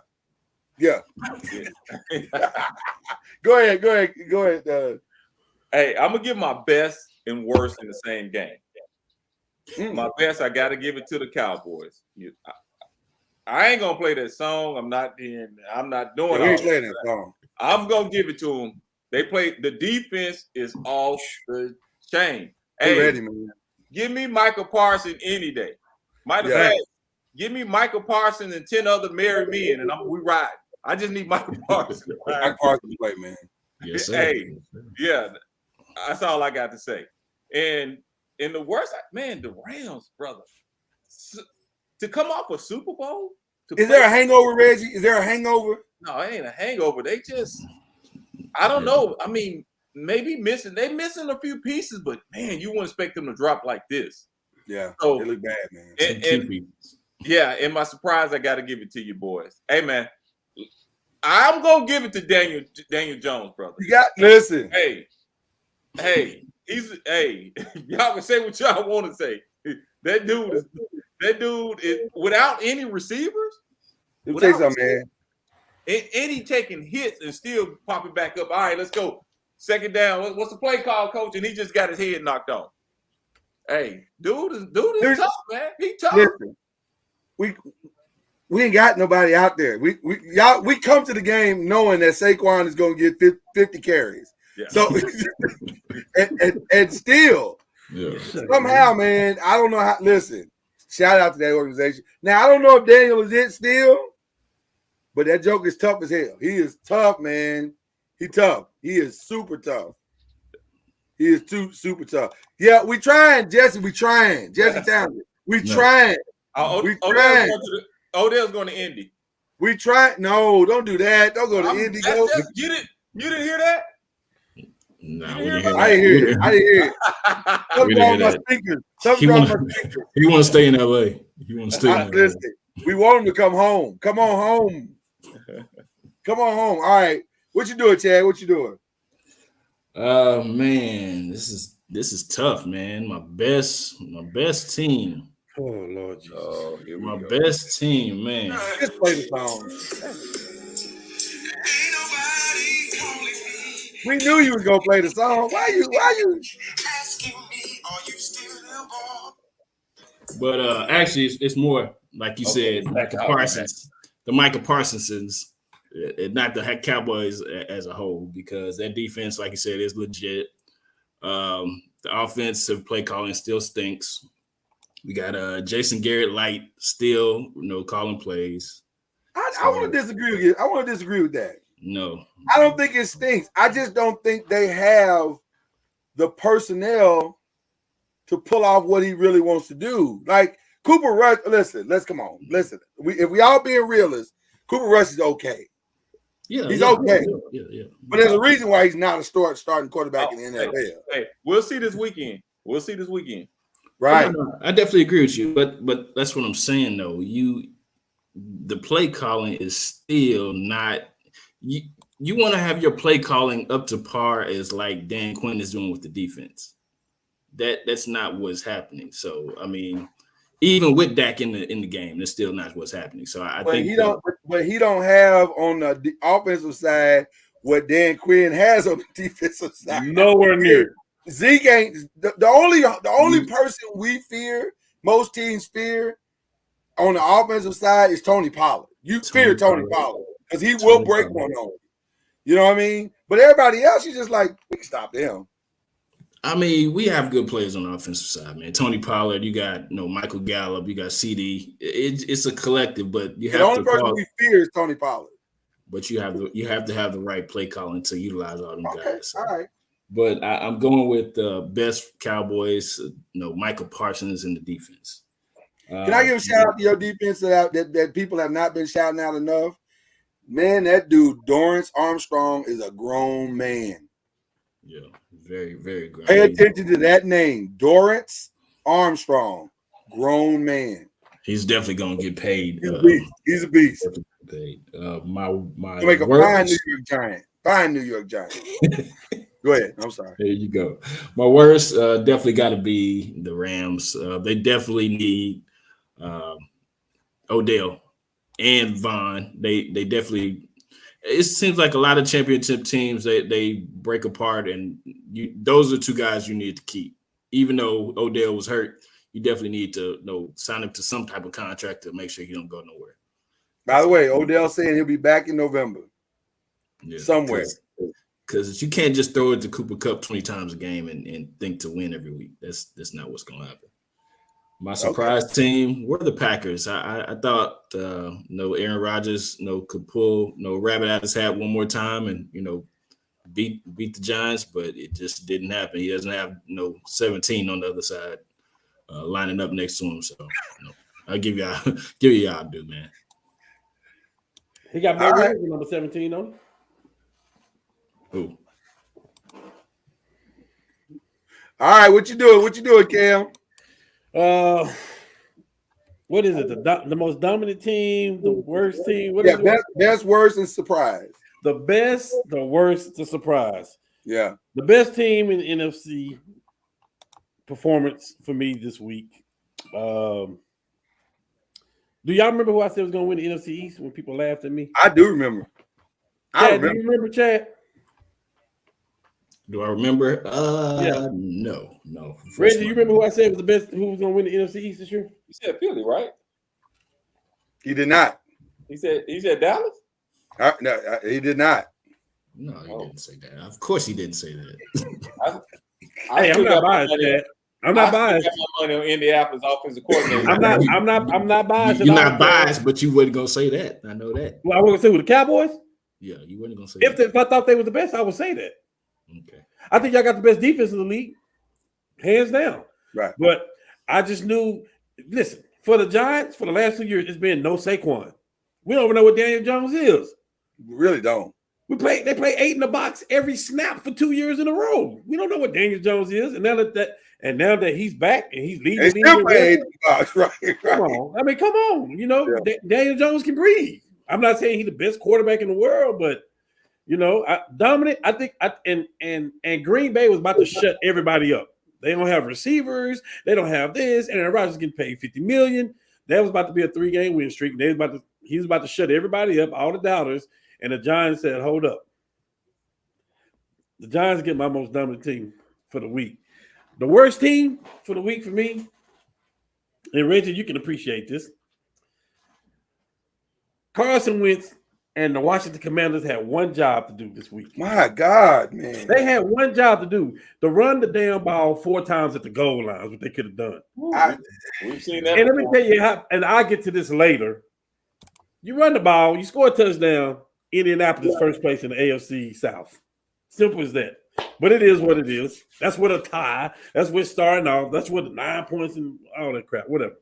Go ahead. Hey, I'm gonna give my best and worst in the same game. My best, I got to give it to the Cowboys. I ain't gonna play that song. I'm not doing that song. I'm gonna give it to them. They play. The defense is off the chain. Hey, ready, man. Give me Michael Parsons any day. Give me Michael Parsons and 10 other married men, and we ride. I just need Michael Parsons. Michael Parsons play, man. Yes, sir. Hey, yeah, that's all I got to say. And the worst, man, the Rams, brother, to come off a Super Bowl. Is there a hangover, Reggie? Is there a hangover? No, it ain't a hangover. They just, I don't know. I mean, maybe missing a few pieces, but man, you wouldn't expect them to drop like this. Yeah, so, they look bad, man. And my surprise, I got to give it to you boys. Hey, man, I'm gonna give it to Daniel Jones, brother. Listen. Hey, y'all can say what y'all want to say. That dude is without any receivers. Let me tell you something, man. And he taking hits and still popping back up. All right, let's go. Second down. What's the play call, coach? And he just got his head knocked off. Hey, dude is tough, man. He tough. Listen, we ain't got nobody out there. We come to the game knowing that Saquon is going to get 50 carries. Yeah. So and still somehow, man, I don't know how. Listen, shout out to that organization. Now I don't know if Daniel is it still, but that joke is tough as hell. He is tough, man. He tough. He is super tough. He is super tough. Yeah, we trying, Jesse. We trying, Jesse Townsend. We trying. We trying. Odell's going to Indy. We try. No, don't do that. Don't go to Indy. You didn't hear that? No, I didn't hear it. I didn't hear it. Something wrong with my speakers. Something wrong with my speakers. He want to stay in LA. He want to stay in LA. Listen, we want him to come home. Come on home. Come on home. All right. What you doing, Chad? What you doing? Man, this is tough, man. My best team. Oh Lord Jesus. Oh, here we My go. best team, man. Just play the song. We knew you was gonna play the song. Why you asking me, are you still born? But actually, it's more like you said, Micah Parsons, the Micah Parsonsons, not the Cowboys as a whole, because that defense, like you said, is legit. The offensive play calling still stinks. We got Jason Garrett Light still, calling plays. I want to disagree with you. I want to disagree with that. No, I don't think it stinks. I just don't think they have the personnel to pull off what he really wants to do. Like Cooper Rush, listen, come on. Listen, if we all being realists, Cooper Rush is okay. Yeah, he's okay. Yeah. But there's a reason why he's not a starting quarterback in the NFL. Hey, we'll see this weekend. Right. No, I definitely agree with you, but that's what I'm saying though. The play calling is still not. You want to have your play calling up to par as like Dan Quinn is doing with the defense. That's not what's happening. So I mean, even with Dak in the game, that's still not what's happening. So I think he don't have on the offensive side what Dan Quinn has on the defensive side. Nowhere near. Zeke ain't the only person we fear, most teams fear on the offensive side is Tony Pollard. You fear Tony Pollard because he will break one on you. You know what I mean? But everybody else, you just like, we can stop them. I mean, we have good players on the offensive side, man. Tony Pollard, you got Michael Gallup, you got CD. It's a collective, but you have the only person we fear is Tony Pollard. But you have to have the right play calling to utilize all them guys. So. All right. But I'm going with the best Cowboys, Michael Parsons in the defense. Can I give a shout out to your defense that people have not been shouting out enough? Man, that dude, Dorrance Armstrong, is a grown man. Yeah, very, very grown. Pay attention to that name, Dorrance Armstrong, grown man. He's definitely going to get paid. He's a beast. Paid. My make a fine New York Giant. Fine New York Giant. Go ahead. I'm sorry. There you go. My worst definitely got to be the Rams. They definitely need Odell and Vaughn. They definitely. It seems like a lot of championship teams they break apart, and those are two guys you need to keep. Even though Odell was hurt, you definitely need to sign up to some type of contract to make sure he don't go nowhere. By the way, Odell saying he'll be back in November. Yeah, somewhere. Because you can't just throw it to Cooper Kupp 20 times a game and think to win every week. That's not what's going to happen. My surprise team were the Packers. I thought, Aaron Rodgers, could pull, rabbit out his hat one more time and, beat the Giants, but it just didn't happen. He doesn't have 17 on the other side lining up next to him. So I'll give y'all due, man. He got more rings than number 17 on him. Who? All right, what you doing, Cam? What is it? The most dominant team, the worst team? Best, worst, and surprise. The best, the worst, the surprise. Yeah. The best team in NFC performance for me this week. Do y'all remember who I said was going to win the NFC East when people laughed at me? I do remember. Chad, do you remember, Chad? Do I remember? Yeah. No. Reggie, you remember who I said was the best? Who was going to win the NFC East this year? You said Philly, right? He did not. He said Dallas. No, he did not. No, he didn't say that. Of course, he didn't say that. I'm not biased, Chad. I'm not biased. Got my money on Indianapolis offensive coordinator. I'm not biased. You're not biased, but you wasn't gonna say that. I know that. Well, I was gonna say with the Cowboys. Yeah, you wasn't gonna say if I thought they were the best, I would say that. Okay. I think y'all got the best defense in the league, hands down. Right. But I just knew. Listen, for the Giants, for the last 2 years, it's been no Saquon. We don't even know what Daniel Jones is. We really don't. They play 8 in the box every snap for 2 years in a row. We don't know what Daniel Jones is, and now that he's back and he's leading, they still play 8 in the box, right? Come on, I mean, come on. You know, Daniel Jones can breathe. I'm not saying he's the best quarterback in the world, but you know, dominant. I think, and Green Bay was about to shut everybody up. They don't have receivers. They don't have this, and Aaron Rodgers getting paid $50 million. That was about to be a 3-game win streak. He was about to shut everybody up, all the doubters. And the Giants said, hold up. The Giants get my most dominant team for the week. The worst team for the week for me, and Reggie, you can appreciate this. Carson Wentz and the Washington Commanders had one job to do this week. My God, man. They had one job to do, to run the damn ball 4 times at the goal line, what they could have done. We've seen that. And let me tell you how, and I'll get to this later. You run the ball, you score a touchdown, Indianapolis first place in the AFC South. Simple as that. But it is what it is. That's what a tie. That's what starting off. That's what 9 points and all that crap, whatever.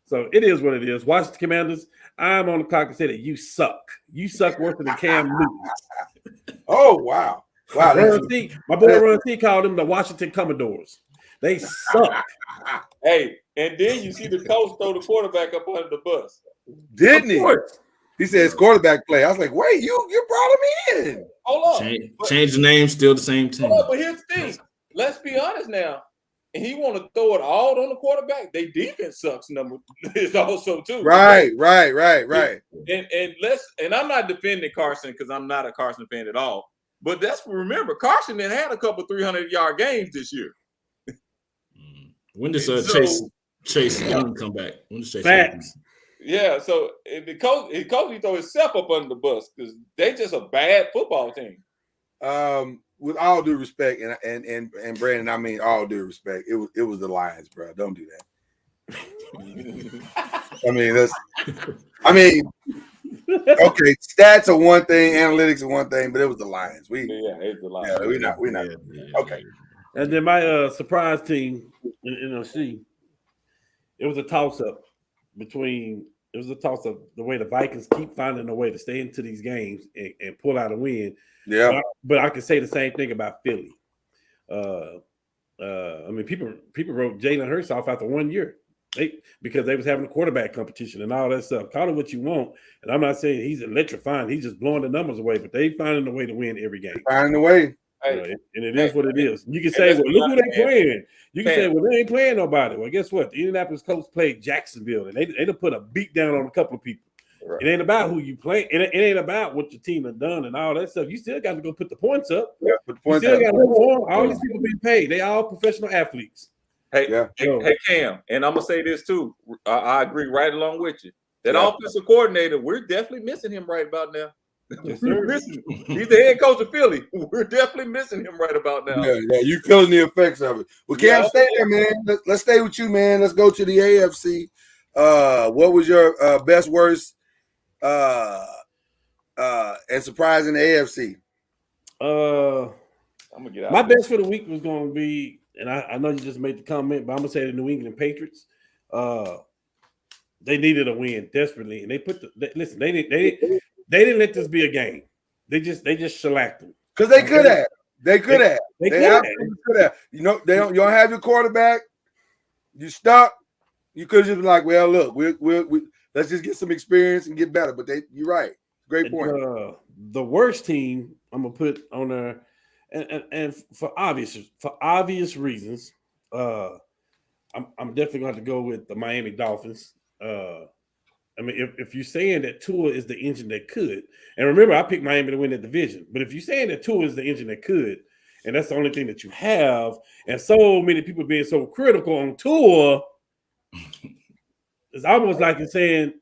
So it is what it is. Washington Commanders, I'm on the clock and say that you suck. You suck worse than Cam Newton. Oh, wow. Wow. My boy Ron C called them the Washington Commodores. They suck. Hey, and then you see the coach throw the quarterback up under the bus. Didn't he? He said it's quarterback play. I was like, wait, you brought him in. Hold on. Change the name, still the same team. Hold on, but here's the thing. Let's be honest now. And he want to throw it all on the quarterback. They defense sucks. Number is also too. Right. And I'm not defending Carson because I'm not a Carson fan at all. But remember, Carson had a couple 300-yard games this year. When does Chase come back? When does Chase? Facts. Yeah, so the coach he throw himself up under the bus because they just a bad football team. With all due respect, and Brandon, I mean all due respect, it was the Lions, bro. Don't do that. Okay, stats are one thing, analytics are one thing, but it was the Lions. It's the Lions. Yeah, we're not. Okay. And then my surprise team in NFC, it was a toss-up between. It was a toss-up the way the Vikings keep finding a way to stay into these games and pull out a win. Yeah, but I can say the same thing about Philly. I mean, people wrote Jalen Hurts off after 1 year, because they was having a quarterback competition and all that stuff. Call it what you want, and I'm not saying he's electrifying. He's just blowing the numbers away, but they finding a way to win every game. Finding a way, and it is what it is. You can say, well, look who they playing. You can say, well, they ain't playing nobody. Well, guess what? The Indianapolis Colts played Jacksonville, and they done put a beat down on a couple of people. Right. It ain't about who you play. It ain't about what your team has done and all that stuff. You still got to go put the points up. Yeah, put the points you still up. got to perform. All these people being paid. They all professional athletes. Hey, Cam, and I'm gonna say this too. I agree right along with you. That offensive coordinator, we're definitely missing him right about now. Yes, He's the head coach of Philly. We're definitely missing him right about now. Yeah, you feeling the effects of it. Well, Cam, stay there, man. Let's stay with you, man. Let's go to the AFC. What was your best, worst, and surprise in the AFC? I'm gonna get out. My best for the week was going to be, and I know you just made the comment, but I'm gonna say the New England Patriots. They needed a win desperately, and they didn't let this be a game. They just shellacked them because they could have. They could have. They could have. You know, you don't have your quarterback. You stuck. You could have just been like, well, look, we let's just get some experience and get better. But you're right. Great point. The worst team I'm gonna put on there, and for obvious reasons, I'm definitely going to go with the Miami Dolphins. I mean, if you're saying that Tua is the engine that could, and remember, I picked Miami to win that division, but if you're saying that Tua is the engine that could, and that's the only thing that you have, and so many people being so critical on Tua, it's almost like you're saying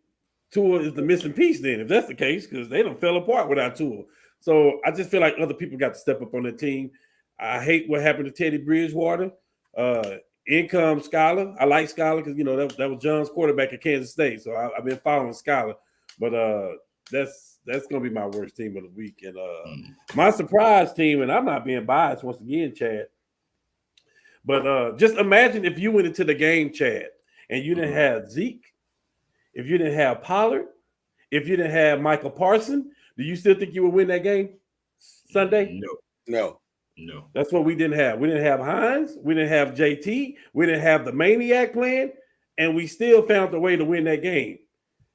Tua is the missing piece then, if that's the case, because they done fell apart without Tua. So I just feel like other people got to step up on the team. I hate what happened to Teddy Bridgewater. In comes Skyler. I like Skyler because, you know, that was John's quarterback at Kansas State. So I've been following Skyler. But that's going to be my worst team of the week. And my surprise team, and I'm not being biased once again, Chad, but just imagine if you went into the game, Chad, and you didn't have Zeke, if you didn't have Pollard, if you didn't have Michael Parsons, do you still think you would win that game Sunday? No. That's what we didn't have. We didn't have Hines. We didn't have JT. We didn't have the Maniac plan, and we still found a way to win that game.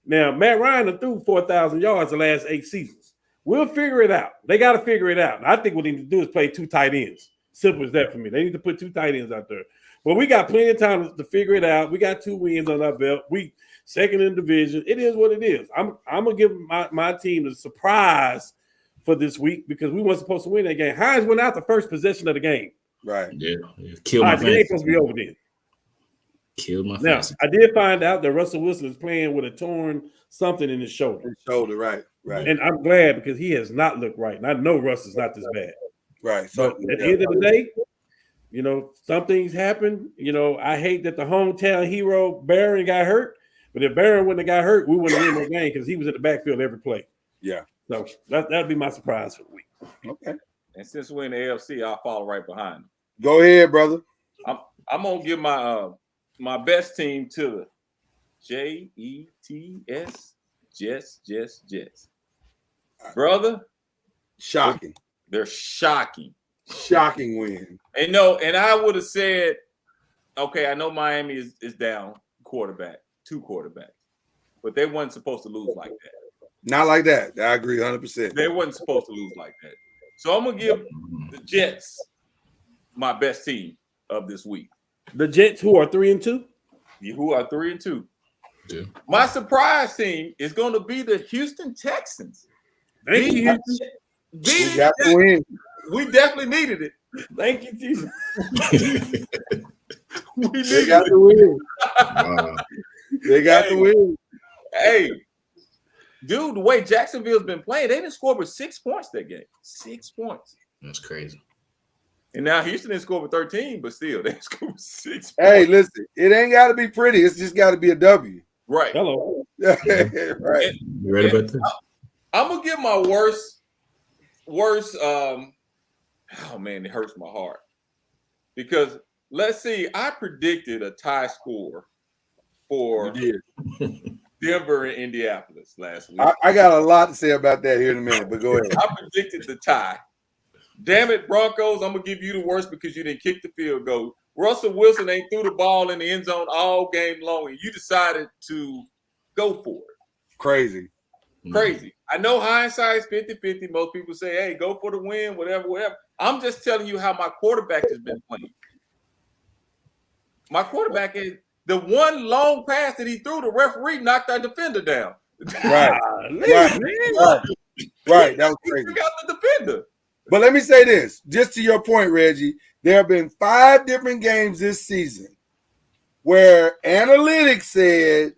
Now, Matt Ryan threw 4,000 yards the last 8 seasons. We'll figure it out. They got to figure it out. I think what they need to do is play 2 tight ends. Simple as that for me. They need to put 2 tight ends out there. But we got plenty of time to figure it out. We got 2 wins on our belt. We second in the division. It is what it is. I'm gonna give my team a surprise for this week because we weren't supposed to win that game. Hines went out the first possession of the game. Right. Yeah. Killed my fantasy. It ain't supposed to be over then. Killed my Now, fantasy. I did find out that Russell Wilson is playing with a torn something in his shoulder. Right. And I'm glad because he has not looked right. And I know Russ is not this bad. Right. So at the end of the day, you know, some things happen. You know, I hate that the hometown hero Barron got hurt. But if Barron wouldn't have got hurt, we wouldn't have won that game because he was in the backfield every play. Yeah. So that'd be my surprise for the week. Okay. And since we're in the AFC, I'll follow right behind him. Go ahead, brother. I'm gonna give my my best team to the Jets. Brother. Shocking. They're shocking. Shocking win. And no, and I would have said, okay, I know Miami is down quarterback, 2 quarterbacks, but they weren't supposed to lose like that. Not like that. I agree 100%. They wasn't supposed to lose like that. So I'm gonna give the Jets my best team of this week. The Jets, who are 3-2? Who are 3-2. Yeah. My surprise team is going to be the Houston Texans. Thank you. We got to win. We definitely needed it. Thank you, Jesus. They got to win. They got to win. Hey, dude, the way Jacksonville's been playing, they didn't score but 6 points that game. 6 points. That's crazy. And now Houston didn't score for 13, but still, they scored 6 Hey, points. listen, it ain't got to be pretty. It's just got to be a W. Right. Hello. Right. You ready about this? I'm going to give my worst, oh, man, it hurts my heart. Because, let's see, I predicted a tie score for Denver and Indianapolis last week. I got a lot to say about that here in a minute, but go ahead. I predicted the tie. Damn it, Broncos, I'm going to give you the worst because you didn't kick the field goal. Russell Wilson ain't threw the ball in the end zone all game long, and you decided to go for it. Crazy. I know hindsight is 50-50. Most people say, hey, go for the win, whatever. I'm just telling you how my quarterback has been playing. My quarterback is the one long pass that he threw, the referee knocked our defender down. Right. Right. That was crazy. He got the defender. But let me say this, just to your point, Reggie, there have been 5 different games this season where analytics said,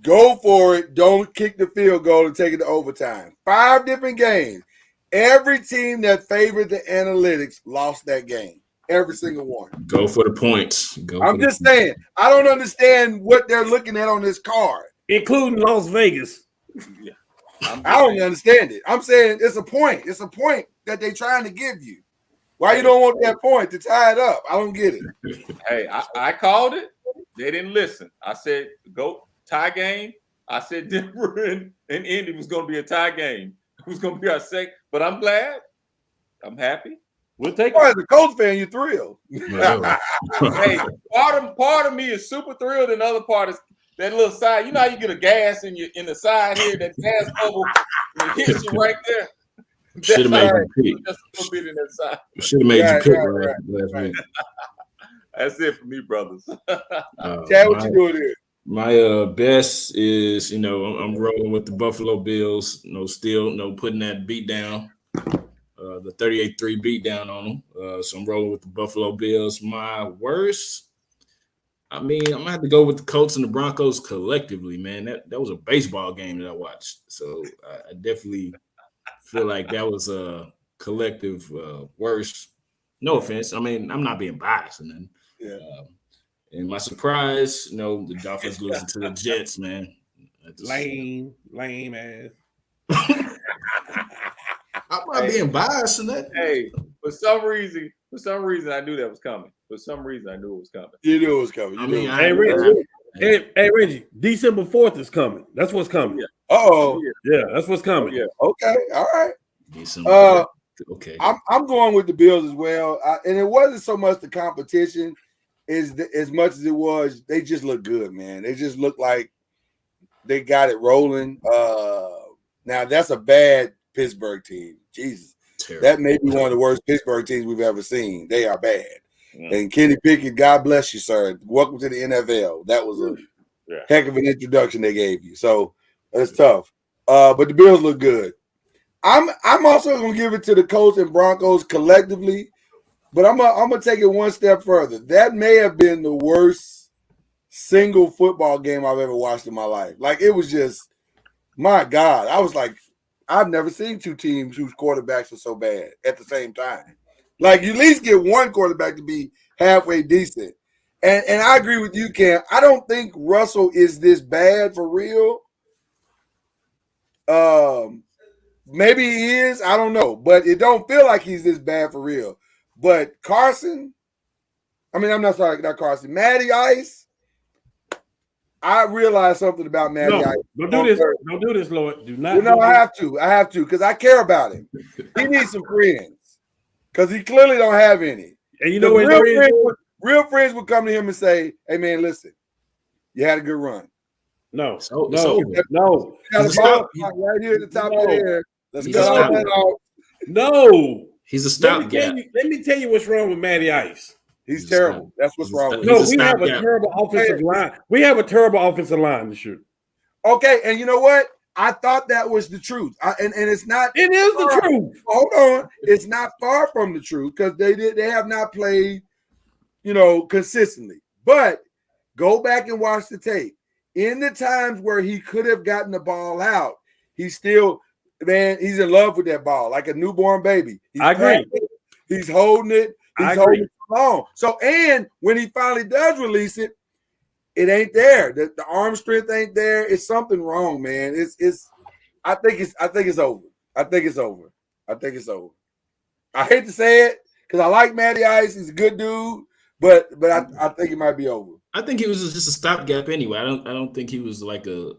go for it, don't kick the field goal and take it to overtime. 5 different games. Every team that favored the analytics lost that game. Every single one. Go for the points. I'm just saying, I don't understand what they're looking at on this card. Including Las Vegas. Yeah. I don't understand it. I'm saying it's a point. It's a point that they're trying to give you. Why you don't want that point to tie it up? I don't get it. Hey, I called it. They didn't listen. I said, go tie game. I said Denver and Indy was going to be a tie game. It was going to be our second. But I'm glad. I'm happy. We'll take it. As a Colts fan, you're thrilled. Hey, part of me is super thrilled, and the other part is that little side. You know how you get a gas in the side here, that gas bubble, and it hits you right there. Should have made you pick. Just a little bit in that side. Should have made you pick last week. That's it for me, brothers. Chad, what you doing here? My best is, I'm rolling with the Buffalo Bills. Still putting that beat down, the 38-3 beat down on them. So I'm rolling with the Buffalo Bills. My worst, I'm gonna have to go with the Colts and the Broncos collectively, man. That was a baseball game that I watched, so I definitely feel like that was a collective worst. No offense, I'm not being biased, and then. Yeah. And my surprise, the Dolphins losing to the Jets, man. Lame ass. I'm not being biased in that. Hey, for some reason, I knew that was coming. For some reason, I knew it was coming. You knew it was coming. Hey, Reggie, December 4th is coming. That's what's coming. Yeah. Uh-oh. Yeah, that's what's coming. Yeah. Okay. All right. December. Okay. I'm going with the Bills as well. And it wasn't so much the competition as much as it was, they just look good, man. They just look like they got it rolling. Now that's a bad Pittsburgh team. Jesus. Terrible. That may be one of the worst Pittsburgh teams we've ever seen. They are bad. And Kenny Pickett, God bless you, sir. Welcome to the NFL. That was a heck of an introduction they gave you. So that's tough. But the Bills look good. I'm also gonna give it to the Colts and Broncos collectively. But I'm gonna take it one step further. That may have been the worst single football game I've ever watched in my life. Like, it was just, my God. I was like, I've never seen two teams whose quarterbacks were so bad at the same time. Like, you at least get one quarterback to be halfway decent. And I agree with you, Cam. I don't think Russell is this bad for real. Maybe he is. I don't know. But it don't feel like he's this bad for real. But not Carson, Matty Ice, I realized something about Matty Ice. Don't do this. Don't do this, Lord. Do not. No, I have to, because I care about him. He needs some friends, because he clearly don't have any. And you know what? Real friends would come to him and say, "Hey, man, listen, you had a good run." No. You got a ball right here at the top of the head. Let's cut all that off. No. He's a stopgap. Let me tell you what's wrong with Matty Ice. He's terrible. That's what's wrong with him. No, we have a terrible offensive line. We have a terrible offensive line this year. Okay, and you know what? I thought that was the truth. And it's not. It is the truth. Hold on. It's not far from the truth, because they have not played, consistently. But go back and watch the tape. In the times where he could have gotten the ball out, he's in love with that ball like a newborn baby. I agree. He's holding it. He's holding it long. So, and when he finally does release it, it ain't there. The arm strength ain't there. It's something wrong, man. I think it's over. I think it's over. I hate to say it, because I like Matty Ice. He's a good dude, but I think it might be over. I think he was just a stopgap anyway. I don't think he was like a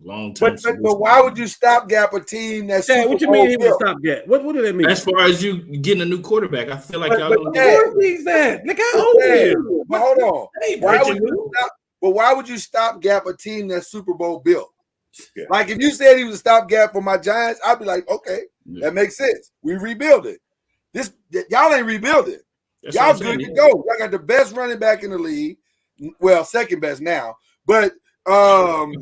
long term. But why would you stopgap a team that's? Yeah, what you mean he was a stopgap? What did that mean? As far as you getting a new quarterback, I feel like y'all don't. He's that. Look how old he is. But hold on. Why would you stopgap a team that's Super Bowl built? Yeah. Like, if you said he was a stopgap for my Giants, I'd be like, okay, that makes sense. We rebuild it. Y'all ain't rebuild it. Y'all good to go. Y'all got the best running back in the league. Well, second best now, but that's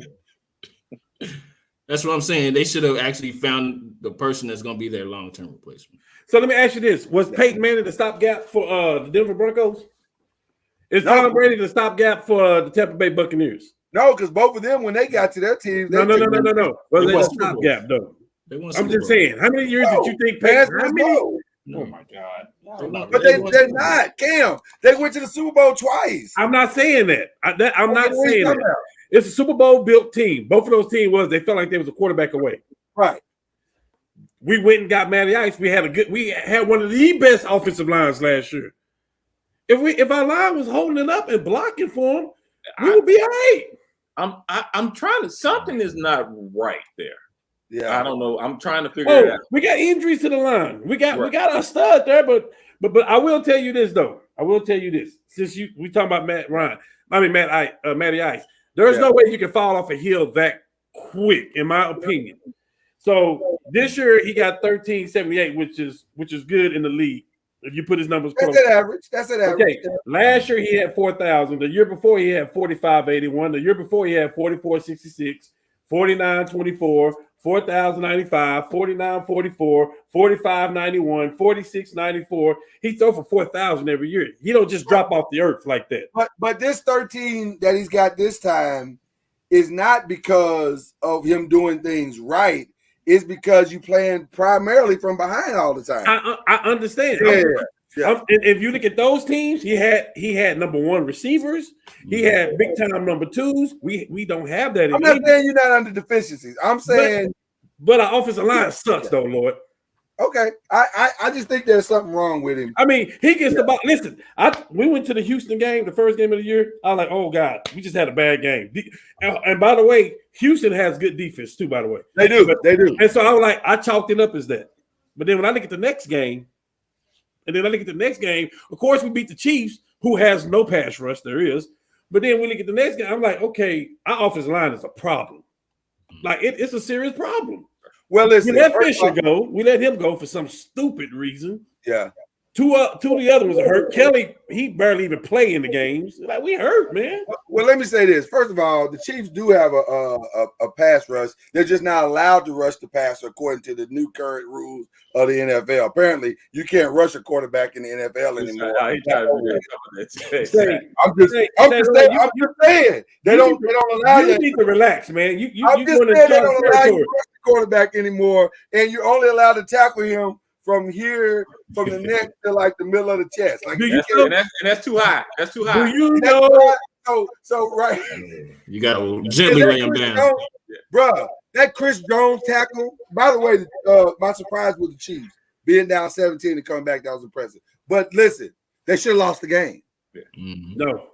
what I'm saying. They should have actually found the person that's going to be their long-term replacement. So let me ask you this: was Peyton Manning the stopgap for the Denver Broncos? Is Tom Brady the stopgap for the Tampa Bay Buccaneers? No, because both of them, when they got to their team, no. Was they a stopgap though? I'm just saying. How many years did you think Peyton? How many? Oh my God! But they're not, Cam. They went to the Super Bowl twice. I'm not saying that. I'm not saying that. It's a Super Bowl built team. Both of those teams they felt like they was a quarterback away. Right. We went and got Matty Ice. We had one of the best offensive lines last year. If our line was holding it up and blocking for him, we would be all right. I'm trying to. Something is not right there. Yeah, I don't know. I'm trying to figure it out. We got injuries to the line. We got our stud there, but I will tell you this though. Since we talking about Matty Ice, there's no way you can fall off a hill that quick, in my opinion. So this year he got 1378, which is good in the league. If you put his numbers That's close. an average. That's an average. Okay. Last year he had 4,000. The year before he had 4,581. The year before he had 4,466, 4,924, 4,095, 4,944, 4,591, 4,694. He throw for 4,000 every year. He don't just drop off the earth like that. But this 13 that he's got this time is not because of him doing things right. It's because you playing primarily from behind all the time. I understand. Yeah. And if you look at those teams, he had number one receivers. He had big time number twos. We don't have that. I'm not saying you're not under deficiencies. I'm saying, but our offensive line sucks, though, Lord. Okay, I just think there's something wrong with him. I mean, he gets the ball. Listen, we went to the Houston game, the first game of the year. I was like, oh God, we just had a bad game. And by the way, Houston has good defense too. By the way, they do. And so I was like, I chalked it up as that. But then when I look at the next game, of course we beat the Chiefs, who has no pass rush. There is, but then we look at the next game. I'm like, okay, our offensive line is a problem. Like it's a serious problem. Well, listen, we let Fisher go. We let him go for some stupid reason. Yeah. Two of the other ones are hurt. Kelly, he barely even play in the games. Like, we hurt, man. Well, let me say this. First of all, the Chiefs do have a pass rush. They're just not allowed to rush the passer according to the new current rules of the NFL. Apparently, you can't rush a quarterback in the NFL anymore. I'm just saying they don't allow you. You need to relax, man. I'm just saying they don't allow you to rush the quarterback anymore, and you're only allowed to tackle him from the neck to like the middle of the chest. Like that's too high. That's too high. Do you know? So right. You got to gently lay him down. Bruh, that Chris Jones tackle, by the way, my surprise with the Chiefs, being down 17 and coming back, that was impressive. But listen, they should have lost the game. Mm-hmm. No.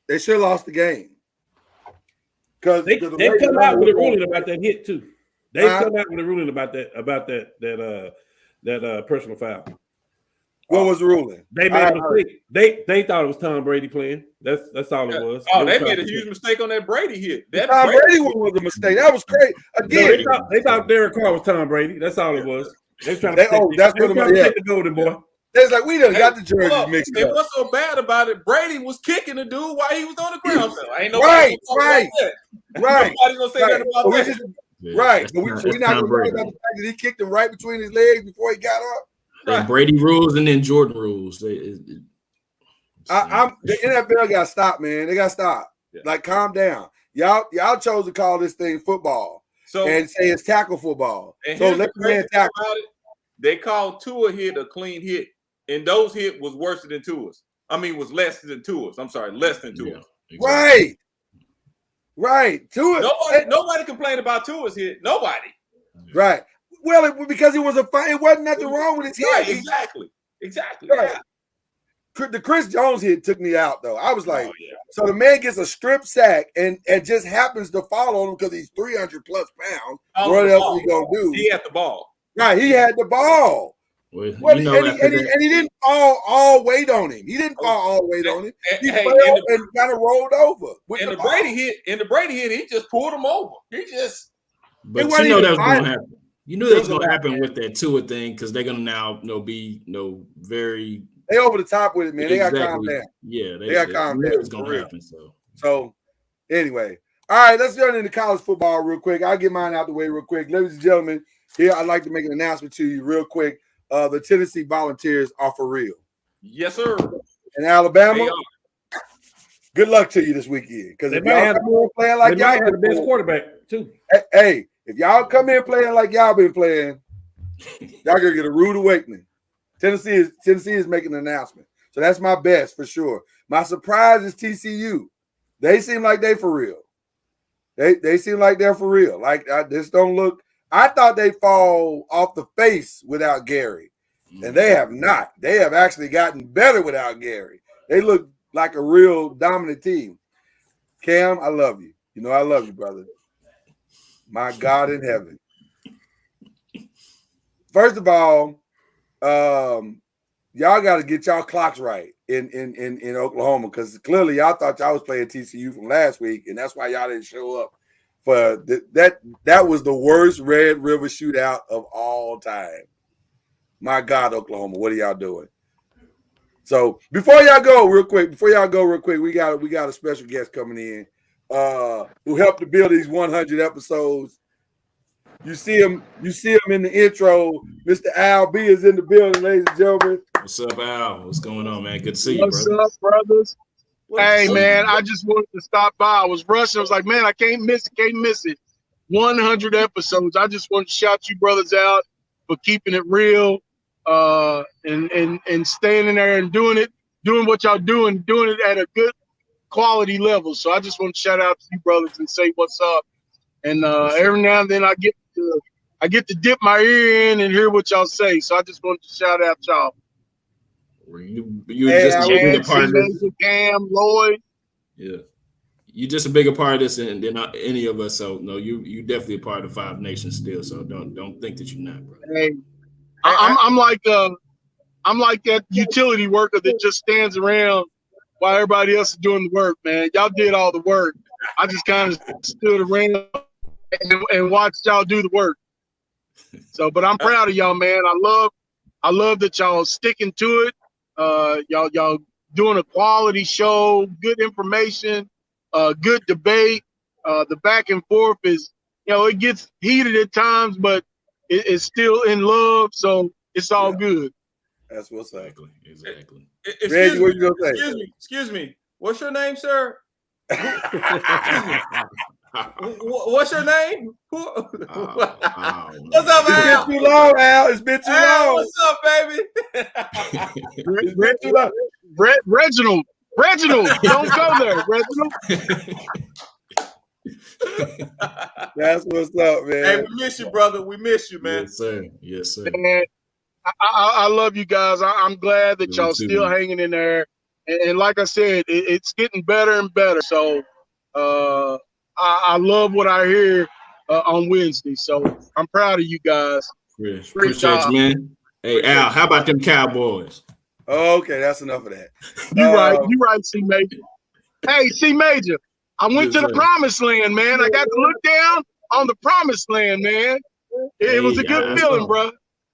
They should have lost the game. Because they come out with a ruling about that hit, too. They come out with a ruling about that personal foul. What was the ruling? They made a mistake. They thought it was Tom Brady playing. That's all it was. Oh, they made a huge mistake on that Brady hit. That Tom Brady one was a mistake. That was crazy. Again, they thought Derek Carr was Tom Brady. That's all it was. They were trying to take the golden boy. It's like we done got the jerseys mixed up. What's so bad about it? Brady was kicking the dude while he was on the ground. So ain't nobody right. Nobody's gonna say that about that. Right. But we're not gonna worry about the fact that he kicked him right between his legs before he got up. Right. Brady rules and then Jordan rules. The NFL got to stop, man. They got to stop. Yeah. Like, calm down. Y'all chose to call this thing football and say it's tackle football. So let the man tackle. They called Tua hit a clean hit, and those hit was worse than Tua's. I mean, was less than Tua's. I'm sorry, less than Tua's. Yeah, exactly. Right. Tua. Nobody complained about Tua's hit. Nobody. Right. Well, because it was a fight, it wasn't nothing wrong with his hit. Right, exactly. Right. Yeah. The Chris Jones hit took me out, though. I was like, so the man gets a strip sack and just happens to fall on him because he's 300 plus pounds. What else he gonna do? He had the ball. Right, he had the ball. Well, and he didn't fall all weight on him. He didn't fall all weight on him. He fell and kind of rolled over. And the Brady hit, he just pulled him over. He just. But you know that was going to happen. You knew that was going to happen with that Tua thing because they're going to now be very. They over the top with it, man. They got calm down. Yeah, they got calm down. It's going to happen. So, anyway, all right, let's get into college football real quick. I'll get mine out the way real quick, ladies and gentlemen. Here, I'd like to make an announcement to you real quick. The Tennessee Volunteers are for real. Yes, sir. In Alabama, good luck to you this weekend because if y'all come in playing like y'all have the best quarterback too. Hey, if y'all come in playing like y'all been playing, y'all gonna get a rude awakening. Tennessee is making an announcement, so that's my best for sure. My surprise is TCU. They seem like they for real. They seem like they're for real. Like I just don't look. I thought they'd fall off the face without Gary, and they have not. They have actually gotten better without Gary. They look like a real dominant team. Cam, I love you. You know I love you, brother. My God in heaven. First of all, y'all got to get y'all clocks right in Oklahoma because clearly y'all thought y'all was playing TCU from last week, and that's why y'all didn't show up. That was the worst Red River shootout of all time. My God, Oklahoma, what are y'all doing? So before y'all go real quick, we got a special guest coming in who helped to build these 100 episodes. You see him in the intro. Mr. Al B is in the building, ladies and gentlemen. What's up, Al? What's going on, man? Good to see you, What's brother. up, brothers? Hey, see man, you. I just wanted to stop by. I was rushing. I was like, man, I can't miss it. 100 episodes. I just want to shout you brothers out for keeping it real and staying in there and doing what y'all doing it at a good quality level. So I just want to shout out to you brothers and say what's up. And every now and then I get to dip my ear in and hear what y'all say. So I just wanted to shout out y'all. You Hey, just a bigger Chance, part of this. Cam, Lloyd. Yeah. You're just a bigger part of this than any of us. So no, you definitely a part of Five Nations still. So don't think that you're not, brother. Hey, I'm like that utility worker that just stands around while everybody else is doing the work, man. Y'all did all the work. I just kind of stood around and watched y'all do the work. So, but I'm proud of y'all, man. I love that y'all sticking to it. Y'all doing a quality show, good information, good debate. The back and forth is, it gets heated at times, but it's still in love. So it's all good. That's what's up. Exactly. Reggie, what you gonna say? Excuse me. What's your name, sir? What's your name? What's up, Al? It's been too long, Al. It's been too long. What's up, baby? It's been too long. Reginald, don't go there, Reginald. That's what's up, man. Hey, we miss you, brother. We miss you, man. Yes, sir. Yes, sir. Man, I love you guys. I'm glad that y'all too, still man. hanging in there. And like I said, it's getting better and better. So I love what I hear on Wednesday. So I'm proud of you guys. Appreciate you, man. Hey, Al, how about them Cowboys? Okay, that's enough of that. You right, C Major. Hey, C Major, I went to the promised land, man. I got to look down on the promised land, man. It was a good feeling, bro.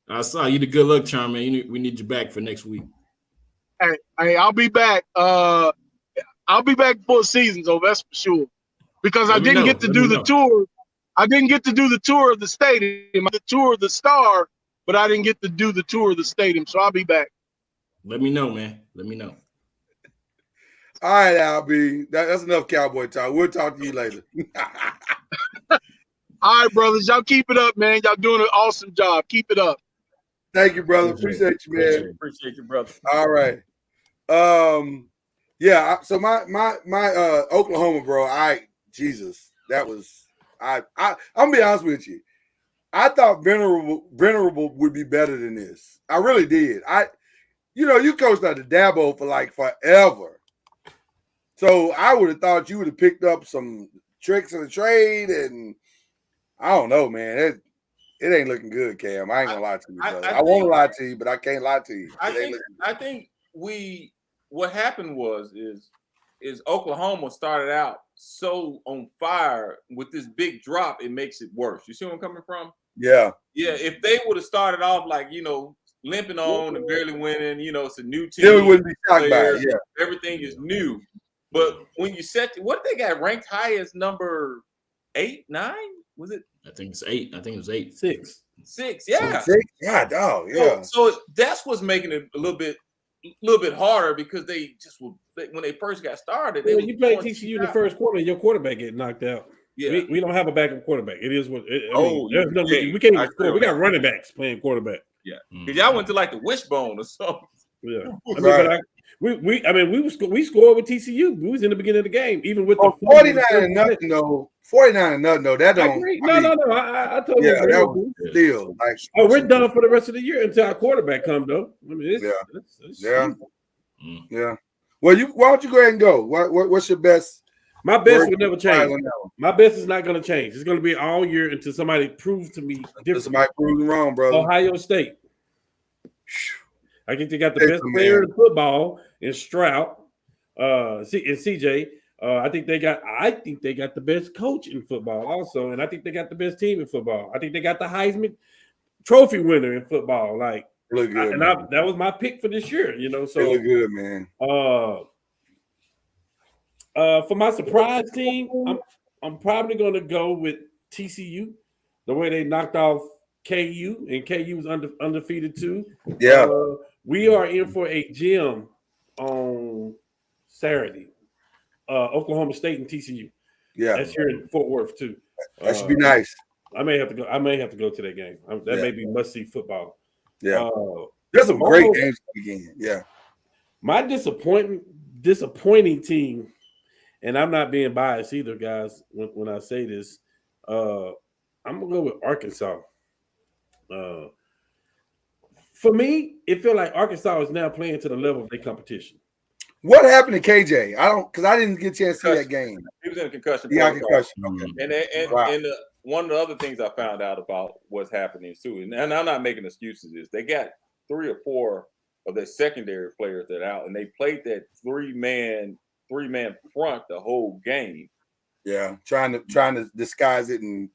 I saw you. The good luck charm, man. We need you back for next week. Hey, I'll be back. I'll be back before the season's over. That's for sure. Because I didn't get to do the tour. I didn't get to do the tour of the stadium. The tour of the Star, but I didn't get to do the tour of the stadium. So I'll be back. Let me know, man. Let me know. All right, Albie. That's enough cowboy talk. We'll talk to you later. All right, brothers. Y'all keep it up, man. Y'all doing an awesome job. Keep it up. Thank you, brother. Appreciate you, man. Appreciate you, brother. All right. Yeah. So my Oklahoma, bro. I'm gonna be honest with you. I thought Venerable would be better than this. I really did. You coached at the Dabo for like forever. So I would have thought you would have picked up some tricks in the trade, and I don't know, man. It ain't looking good, Cam. I ain't gonna lie to you, brother. I want to lie to you, but I can't lie to you. I think what happened is Oklahoma started out so on fire with this big drop, it makes it worse. You see where I'm coming from? Yeah. Yeah. If they would have started off like, limping on and barely winning, it's a new team. Then we wouldn't be shocked by it. Yeah. Everything is new. But when you what they got ranked high as number 8, 9? Was it? I think it's 8. I think it was 8. 6. Yeah. 6? Yeah, dog. Yeah. So that's what's making it a little bit harder because they just when they first got started. Well, you play TCU in the first quarter, your quarterback get knocked out. Yeah. We don't have a backup quarterback. It is what. There's we can't even score. We got running backs playing quarterback. Yeah, because y'all went to like the wishbone or something. Yeah, we scored with TCU. We was in the beginning of the game, even with the 49-0 though. 49-0 though. That don't. No. I told you. Yeah, that was still. Like, we're done for the rest of the year until our quarterback comes though. I mean, yeah. Well, why don't you go ahead and go? What's your best? My best would never change. My best is not going to change. It's going to be all year until somebody proves to me different. Somebody proves wrong, brother. Ohio State. I think they got the best player in football in Stroud, and CJ. I think they got the best coach in football also, and I think they got the best team in football. I think they got the Heisman Trophy winner in football. Like look good, that was my pick for this year. So it look good, man. For my surprise team, I'm probably going to go with TCU. The way they knocked off KU, and KU was undefeated too. Yeah, we are in for a gym on Saturday. Oklahoma State and TCU. Yeah, that's here in Fort Worth too. That should be nice. I may have to go to that game. That may be must-see football. Yeah, there's some great games again. Yeah, my disappointing team, and I'm not being biased either, guys. When I say this, I'm gonna go with Arkansas. For me, it feels like Arkansas is now playing to the level of their competition. What happened to KJ? I didn't get a chance to see that game. He was in a concussion. He got concussion. Okay. And one of the other things I found out about what's happening too, and I'm not making excuses, is they got 3 or 4 of their secondary players that are out, and they played that three-man front the whole game. Yeah, trying to disguise it and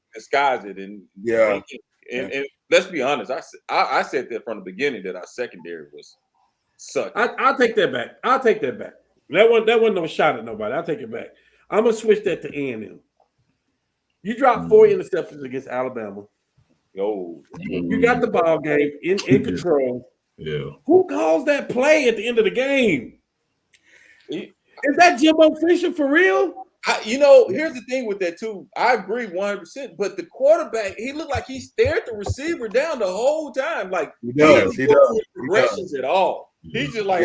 yeah. And let's be honest, I said that from the beginning that our secondary was sucking. I'll take that back. That wasn't no shot at nobody. I'll take it back. I'm gonna switch that to A&M. You dropped 4 interceptions against Alabama. You got the ball game in control. Yeah. Who calls that play at the end of the game? Is that Jimbo Fisher for real? Here's the thing with that too. I agree 100%. But the quarterback, he looked like he stared the receiver down the whole time. Like he does. Progressions at all. He's just like,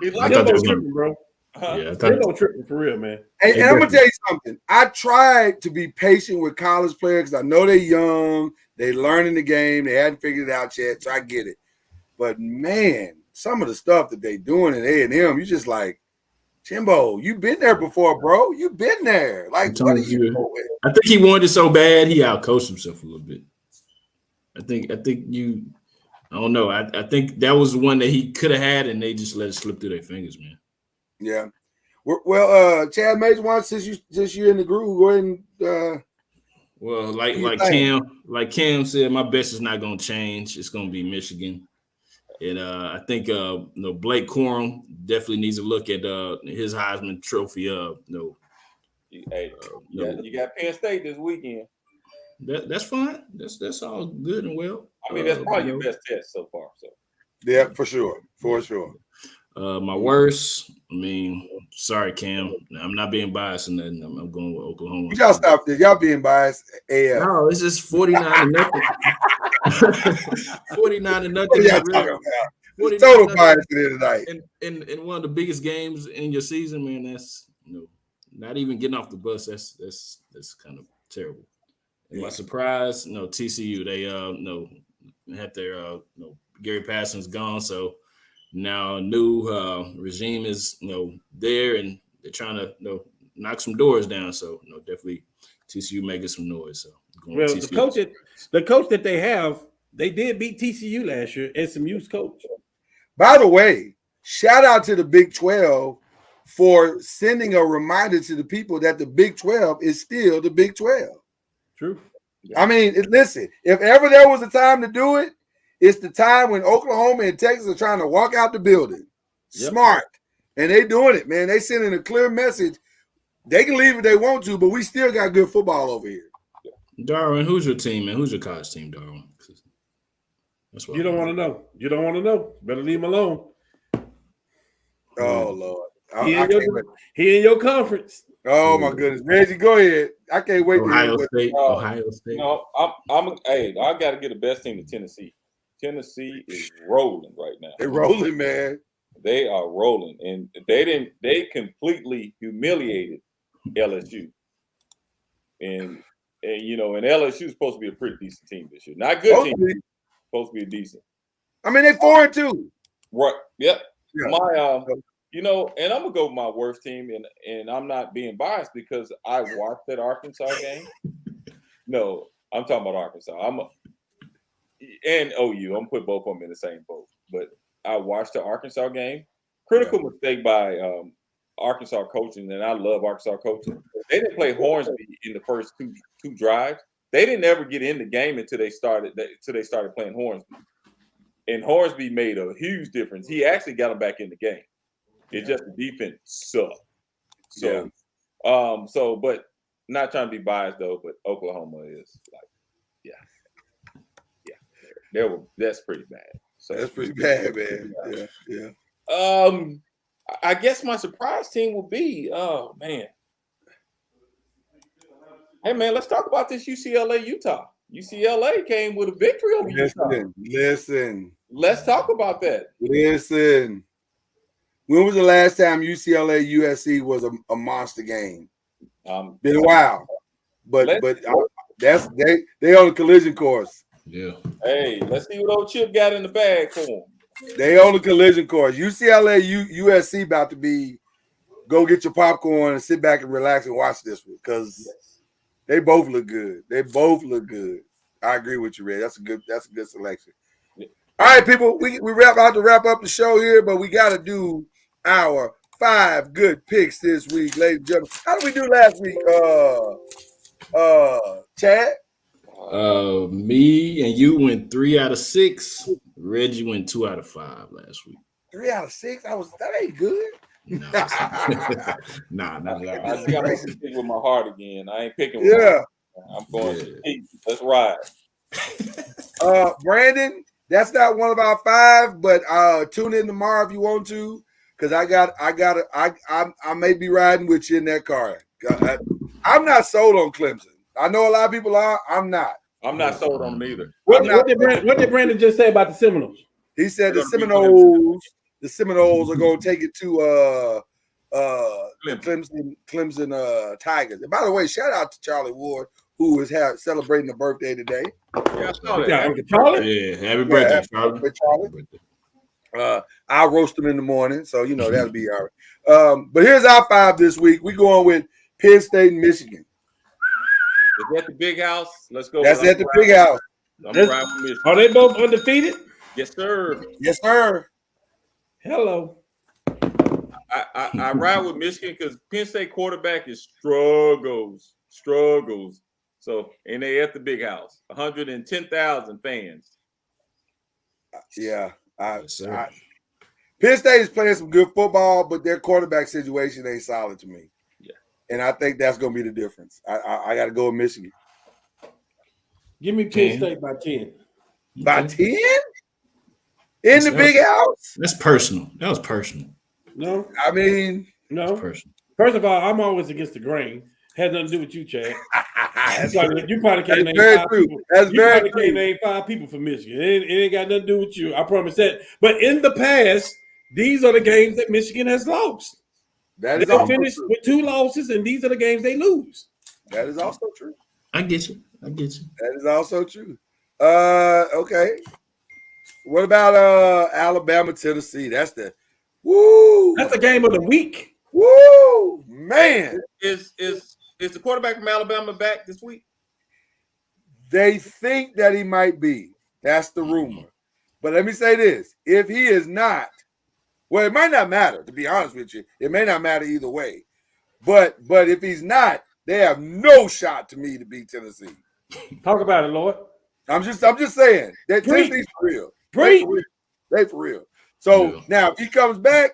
he's like Jimbo tripping, bro. Yeah, Jimbo tripping for real, man. And I'm gonna tell you something. I tried to be patient with college players because I know they're young, they learning the game, they hadn't figured it out yet, so I get it. But man, some of the stuff that they doing in A&M, you just like, Jimbo, you've been there before, bro. You've been there. Like, what are you doing? I think he wanted it so bad he outcoached himself a little bit. I think I don't know. I think that was one that he could have had, and they just let it slip through their fingers, man. Yeah. Well, Chad Major wants since you're in the groove, go ahead and well, like Cam said, my best is not gonna change. It's gonna be Michigan. And I think Blake Corum definitely needs to look at his Heisman Trophy. You got Penn State this weekend. That's fine. That's all good and well. I mean, that's probably your best test so far. So yeah, for sure. My worst. I mean, sorry, Cam. I'm not being biased or nothing. I'm going with Oklahoma. Y'all stop this. Y'all being biased. AF. No, it's just 49-0. 49-0. It's total bias today tonight. And one of the biggest games in your season, man. That's not even getting off the bus. That's kind of terrible. And my surprise, TCU. They had their Gary Parsons gone, so now a new regime is there, and they're trying to knock some doors down. So definitely TCU making some noise. So the coach that they have, they did beat TCU last year. SMU's coach. By the way, shout out to the Big 12 for sending a reminder to the people that the Big 12 is still the Big 12. True. I mean, listen, if ever there was a time to do it, it's the time when Oklahoma and Texas are trying to walk out the building. Yep. Smart. And they doing it, man. They sending a clear message. They can leave if they want to, but we still got good football over here. Darwin, who's your team, man? Who's your college team, Darwin? That's what you don't want to know. You don't want to know. Better leave him alone. Oh, Lord. He in your conference. Oh, my goodness. Reggie, go ahead. I can't wait Ohio to State. Ohio State. I got to get the best team to Tennessee. Tennessee is rolling right now. They're rolling, man. They are rolling, and they completely humiliated LSU. And LSU is supposed to be a pretty decent team this year. Not good team. Supposed to be decent. I mean, they're 4-2. Right. Yep. Yeah. And I'm gonna go with my worst team, and I'm not being biased because I watched that Arkansas game. No, I'm talking about Arkansas. And OU. I'm gonna put both of them in the same boat. But I watched the Arkansas game. Critical mistake by Arkansas coaching, and I love Arkansas coaching. They didn't play Hornsby in the first two drives. They didn't ever get in the game until they started playing Hornsby. and Hornsby made a huge difference. He actually got him back in the game. It's just the defense sucked. So, but not trying to be biased though, but Oklahoma is like, that's pretty bad. So that's pretty bad, man. Yeah. I guess my surprise team will be, oh man. Hey man, let's talk about this UCLA Utah. UCLA came with a victory over Utah. Listen. Let's talk about that. Listen. When was the last time UCLA USC was a monster game? Been a while, but that's they on the collision course. Yeah. Hey, let's see what old Chip got in the bag for them. They on the collision course. UCLA USC about to be. Go get your popcorn and sit back and relax and watch this one because they both look good. I agree with you, Red. That's a good selection. All right, people, we about to wrap up the show here, but we got to do our 5 good picks this week, ladies and gentlemen. How did we do last week? Chad? Me and you went 3 out of 6. Reggie went 2 out of 5 last week. 3 out of 6? That ain't good. No, nah, not at all. I think I'm going to stick with my heart again. I ain't picking with I'm going to keep. Let's ride. Brandon, that's not one of our 5, but tune in tomorrow if you want to, because I may be riding with you in that car. I'm not sold on Clemson. I know a lot of people are. I'm not. I'm not sold on them either. What did Brandon just say about the Seminoles? He said the Seminoles are going to take it to Clemson Tigers. And by the way, shout out to Charlie Ward, who is celebrating a birthday today. Yeah, I saw that. Uncle Charlie? Yeah, happy birthday, Charlie. I'll roast him in the morning, so that'll be all right. But here's our 5 this week. We're going with Penn State and Michigan. Is that the big house? Let's go. That's at the big house. I'm riding with Michigan. Are they both undefeated? Yes, sir. Yes, sir. Hello. I ride with Michigan because Penn State quarterback is struggles. So, and they at the big house, 110,000 fans. Yeah. Penn State is playing some good football, but their quarterback situation ain't solid to me. Yeah. And I think that's going to be the difference. I got to go with Michigan. Give me Penn State by 10. By 10? In the big house? That's personal. That was personal. No. I mean, no. Personal. First of all, I'm always against the grain. Had nothing to do with you, Chad. That's like you probably can't name 5 people. That's very true. Can't name 5 people for Michigan. It ain't got nothing to do with you. I promise that. But in the past, these are the games that Michigan has lost. They finished with 2 losses, and these are the games they lose. That is also true. I get you. That is also true. Okay. What about Alabama, Tennessee? That's the game of the week. Woo, man. Is the quarterback from Alabama back this week? They think that he might be. That's the rumor. But let me say this. If he is not, well, it might not matter, to be honest with you. It may not matter either way. But if he's not, they have no shot to me to beat Tennessee. Talk about it, Lord. I'm just saying that Tennessee's for real. They for real. So now if he comes back,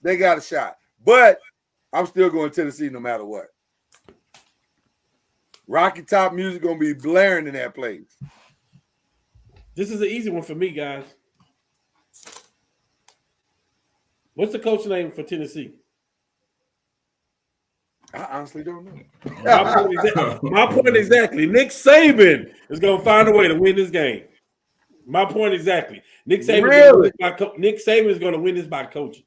they got a shot. But I'm still going Tennessee no matter what. Rocky Top music gonna be blaring in that place. This is an easy one for me, guys. What's the coach name for Tennessee? I honestly don't know. My point exactly. Nick Saban is going to find a way to win this game. My point exactly. Nick Saban is going to win this by coaching.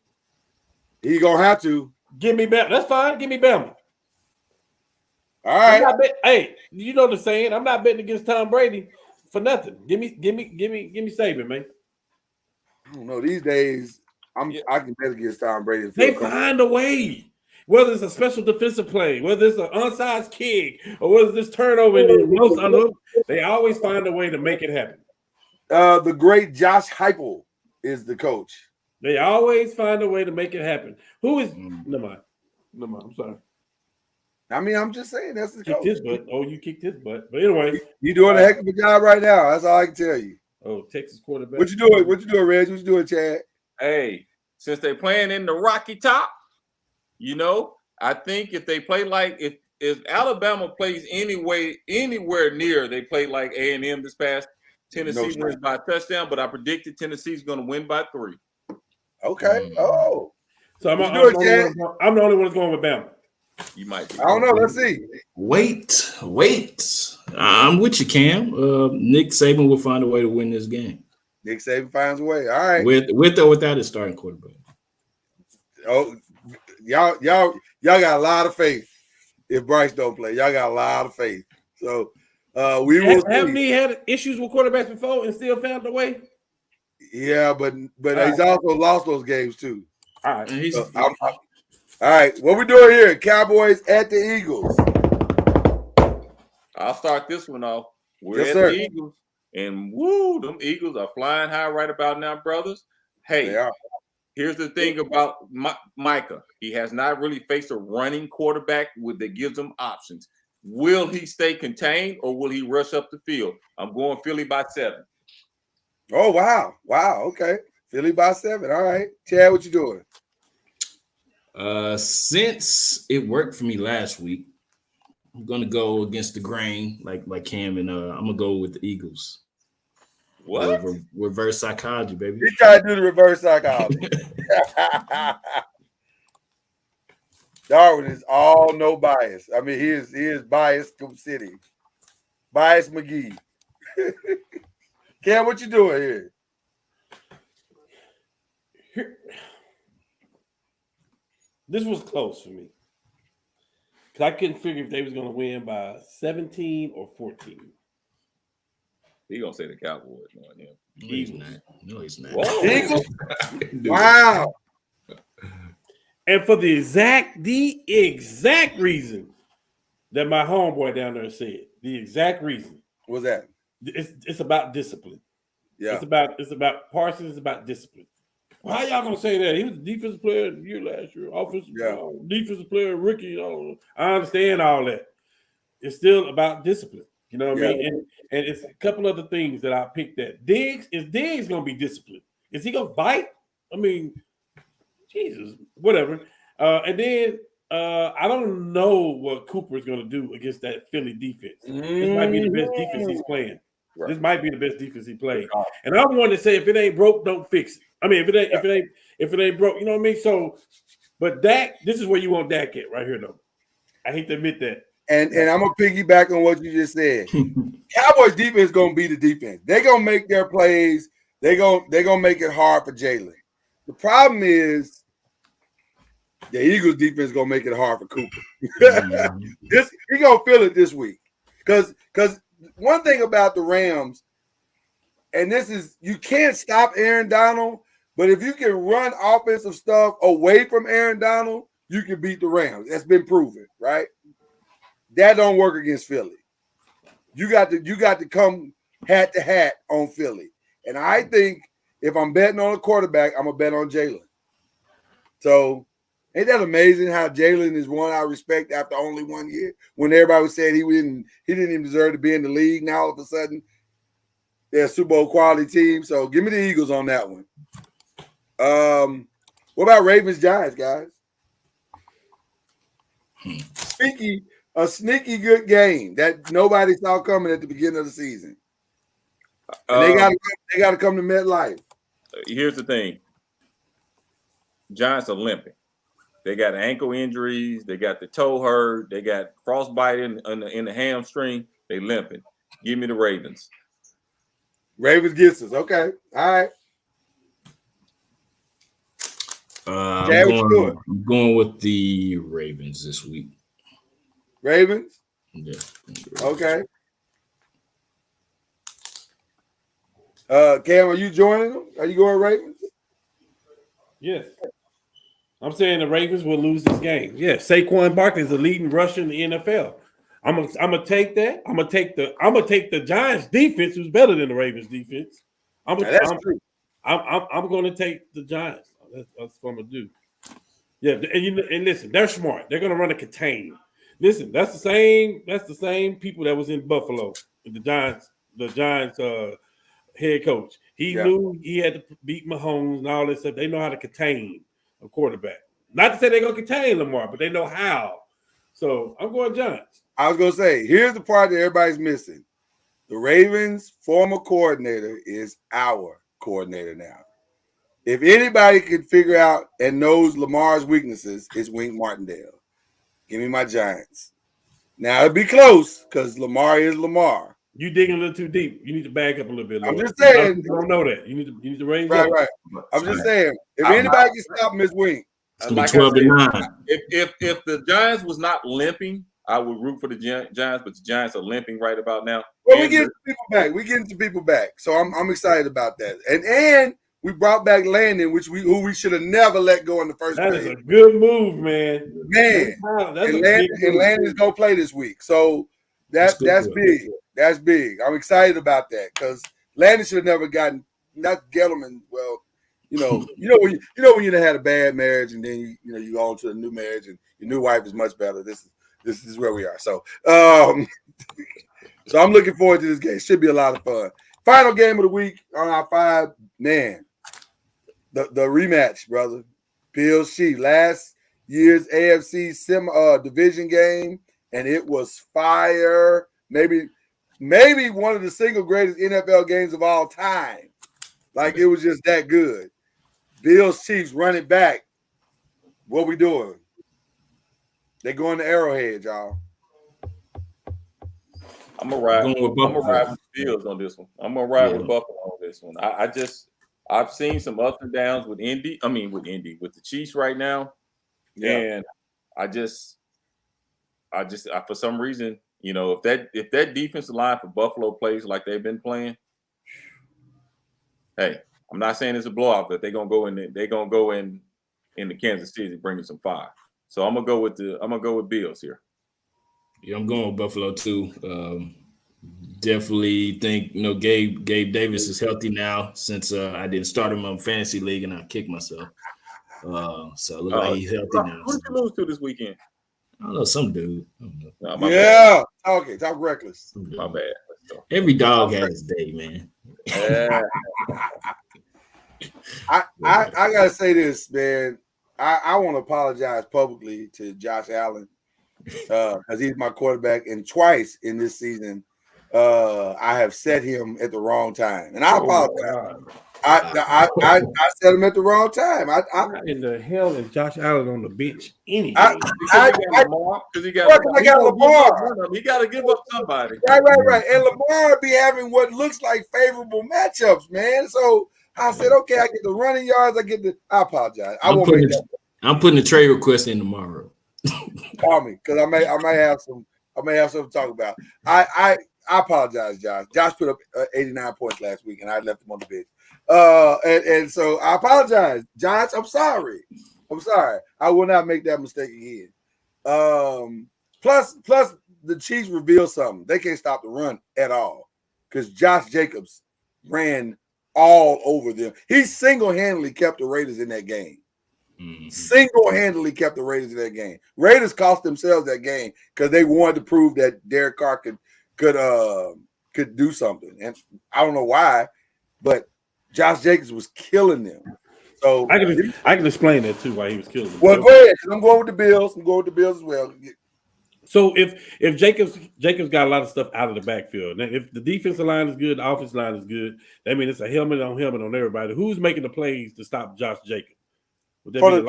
He's going to have to. Give me Bama. That's fine. Give me Bama. All right. Hey, you know the saying. I'm not betting against Tom Brady for nothing. Give me Saban, man. I don't know. These days, I can bet against Tom Brady. They find a way. Whether it's a special defensive play, whether it's an onside kick, or whether it's this turnover, they always find a way to make it happen. The great Josh Heupel is the coach. They always find a way to make it happen. Who is? Never mind. I'm sorry. I mean, I'm just saying that's the kicked coach. His butt. Oh, you kicked his butt. But anyway, you're doing a heck of a job right now. That's all I can tell you. Oh, Texas quarterback. What you doing? What you doing, Reg? What you doing, Chad? Hey, since they're playing in the Rocky Top, I think if they play like if Alabama plays anywhere near they play like A&M this past, Tennessee wins by a touchdown. But I predicted Tennessee's going to win by 3. Okay. Oh, so I'm the only one that's going with Bama. You might be. I don't know. Let's see. Wait. I'm with you, Cam. Nick Saban will find a way to win this game. Nick Saban finds a way. All right. With or without his starting quarterback. Oh, y'all got a lot of faith. If Bryce don't play, y'all got a lot of faith. So we will. Haven't he had issues with quarterbacks before and still found a way? Yeah, but he's also lost those games too. All right. All right, what we doing here? Cowboys at the Eagles. I'll start this one off. We're Yes, at sir. the Eagles, and woo, them Eagles are flying high right about now, brothers. Hey, here's the thing about Micah. He has not really faced a running quarterback that gives him options. Will he stay contained or will he rush up the field? I'm going Philly by 7. Oh, wow. Okay. Philly by 7. All right. Chad, what you doing? Since it worked for me last week, I'm gonna go against the grain, like Cam, and I'm gonna go with the Eagles. What? Reverse psychology, baby. He tried to do the reverse psychology. Darwin is all no bias. I mean, he is biased City. Bias McGee. Cam, what you doing here? This was close for me. Because I couldn't figure if they was going to win by 17 or 14. He going to say the Cowboys. No, he's not. No, he's not. Whoa. Eagles? Wow. And for the exact reason that my homeboy down there said, the exact reason. What's that? It's about discipline. Yeah. It's about Parsons. It's about discipline. Well, how y'all gonna say that? He was the defensive player of the year last year, defensive player, rookie. I understand all that. It's still about discipline. You know what I mean? And it's a couple other things that I picked at. Is Diggs gonna be disciplined? Is he gonna bite? I mean, Jesus, whatever. And then I don't know what Cooper is gonna do against that Philly defense. This might be the best defense he's playing. Right. This might be the best defense he played. And I'm one to say, if it ain't broke, don't fix it. I mean, if it ain't broke, you know what I mean? So, but Dak, this is where you want Dak at right here, though. I hate to admit that. And I'm gonna piggyback on what you just said. Cowboys defense is gonna be the defense. They're gonna make their plays. They're gonna make it hard for Jalen. The problem is the Eagles defense is gonna make it hard for Cooper. He gonna feel it this week. Because one thing about the Rams, and this is, you can't stop Aaron Donald, but if you can run offensive stuff away from Aaron Donald, you can beat the Rams. That's been proven, right? That don't work against Philly. You got to come hat to hat on Philly. And I think if I'm betting on a quarterback, I'm gonna bet on Jalen. So ain't that amazing how Jalen is one I respect after only 1 year? When everybody was saying he didn't even deserve to be in the league, now all of a sudden they're a Super Bowl quality team. So give me the Eagles on that one. What about Ravens Giants, guys? A sneaky good game that nobody saw coming at the beginning of the season. And they got to come to MetLife. Here's the thing. Giants are limping. They got ankle injuries. They got the toe hurt. They got frostbite in the hamstring. They limping. Give me the Ravens. Ravens gets us. Okay. All right. I'm going with the Ravens this week. Ravens? Yeah. Okay. Cam, are you joining them? Are you going Ravens? Yes. I'm saying the Ravens will lose this game. Yes, Saquon Barkley is the leading rusher in the NFL. I'm gonna take that. I'm gonna take the Giants defense, who's better than the Ravens defense. I'm gonna take the Giants. That's what I'm gonna do. Yeah, and listen, they're smart. They're gonna run a contain. Listen, that's the same people that was in Buffalo. The Giants head coach. He knew he had to beat Mahomes and all this stuff. They know how to contain a quarterback. Not to say they're going to contain Lamar, but they know how. So I'm going Giants. I was going to say, here's the part that everybody's missing. The Ravens' former coordinator is our coordinator now. If anybody could figure out and knows Lamar's weaknesses, it's Wink Martindale. Give me my Giants. Now, it'd be close because Lamar is Lamar. You digging a little too deep. You need to back up a little bit. I'm just saying. You don't know that. You need to raise up. Right. I'm just saying. If anybody can stop him, it's Wink. Like 12-9. If the Giants was not limping, I would root for the Giants, but the Giants are limping right about now. Well, we getting some people back. So I'm excited about that. And we brought back Landon, who we should have never let go in the first place. That is a good move, man. And Landon's gonna play this week. So that's big. That's big. I'm excited about that because Landon should have never gotten not Gettleman. Well, you know when you had a bad marriage and then you go on to a new marriage and your new wife is much better. This is where we are. So so I'm looking forward to this game. Should be a lot of fun. Final game of the week on our 5, man. The rematch, brother. Bills Chiefs, last year's AFC division game, and it was fire. Maybe one of the single greatest NFL games of all time. Like it was just that good. Bills Chiefs run it back. What we doing? They going to Arrowhead, y'all. I'm gonna ride with the Bills on this one. I'm gonna ride with Buffalo on this one. I've seen some ups and downs with the Chiefs right now, and I just for some reason, if that defensive line for Buffalo plays like they've been playing, hey, I'm not saying it's a blowout, but they're gonna go in the Kansas City bringing some fire. So I'm gonna go with Bills here. Yeah, I'm going with Buffalo too. Definitely think Gabe Davis is healthy now since I didn't start him on fantasy league and I kicked myself. So it looks like he's healthy now. Who did you lose to this weekend? I don't know, some dude. Bad. Talk reckless. My bad. Every dog has his day, man. I gotta say this, man. I want to apologize publicly to Josh Allen because he's my quarterback, and twice in this season I have set him at the wrong time, and I apologize. I set him at the wrong time. How in the hell is Josh Allen on the bench anyway? Because he got Lamar. He got to give up somebody. Right. And Lamar be having what looks like favorable matchups, man. So I said, okay, I get the running yards. I apologize. I'm putting a trade request in tomorrow. Call me because I may have something to talk about. I apologize, Josh. Josh put up 89 points last week, and I left him on the bench. And so I apologize, Josh. I'm sorry. I will not make that mistake again. Plus, the Chiefs revealed something. They can't stop the run at all because Josh Jacobs ran all over them. He single-handedly kept the Raiders in that game. Single-handedly kept the Raiders in that game. Raiders cost themselves that game because they wanted to prove that Derek Carr could do something. And I don't know why, but Josh Jacobs was killing them. So I can explain that too, why he was killing them. Well, go ahead. I'm going with the Bills. I'm going with the Bills as well. So if Jacobs got a lot of stuff out of the backfield, now if the defensive line is good, the offensive line is good, that means it's a helmet on everybody. Who's making the plays to stop Josh Jacobs? Would that be the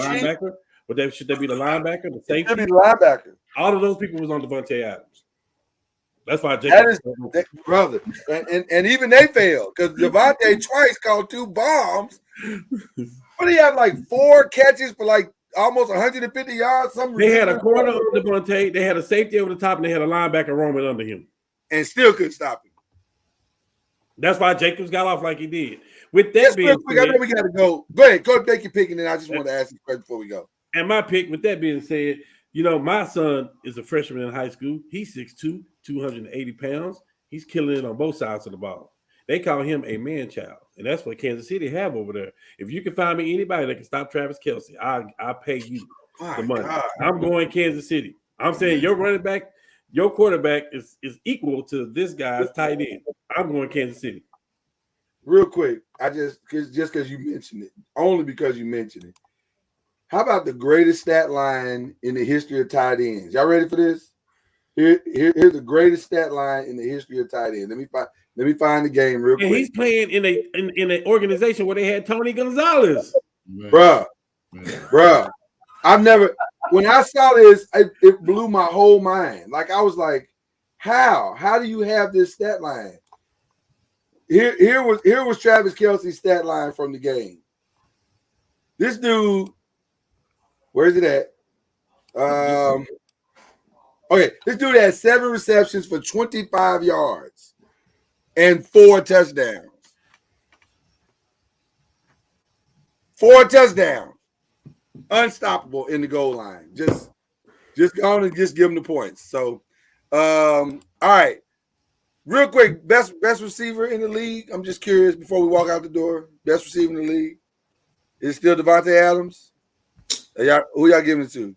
linebacker? Should that be the linebacker, the safety? Should be the linebacker. All of those people was on Devontae Adams. That's why Jacobs. Brother. And even they failed because Devontae twice caught 2 bombs. What do you have, like 4 catches for like almost 150 yards? They had a corner over Devontae, they had a safety over the top, and they had a linebacker roaming under him. And still couldn't stop him. That's why Jacobs got off like he did. With that being said, I know we got to go. Go ahead, make your pick, and then I just want to ask you a question before we go. And my pick, with that being said, my son is a freshman in high school. He's 6'2", 280 pounds. He's killing it on both sides of the ball. They call him a man-child, and that's what Kansas City have over there. If you can find me anybody that can stop Travis Kelce, I'll pay you the money. God. I'm going Kansas City. I'm saying your running back, your quarterback is equal to this guy's tight end. I'm going Kansas City. real quick. Just because you mentioned it, only because you mentioned it. How about the greatest stat line in the history of tight ends? Y'all ready for this? Here's the greatest stat line in the history of tight ends. Let me find the game real quick. And he's playing in an organization where they had Tony Gonzalez. Bruh. I've never, when I saw this, it blew my whole mind. Like, I was like, how? How do you have this stat line? Here was Travis Kelce's stat line from the game. This dude, where's it at? Okay, this dude had 7 receptions for 25 yards and 4 touchdowns. 4 touchdowns. Unstoppable in the goal line. Just go on and just give him the points. So, all right. Real quick, best receiver in the league. I'm just curious before we walk out the door. Best receiver in the league. Is it still Devontae Adams? Who y'all giving it to?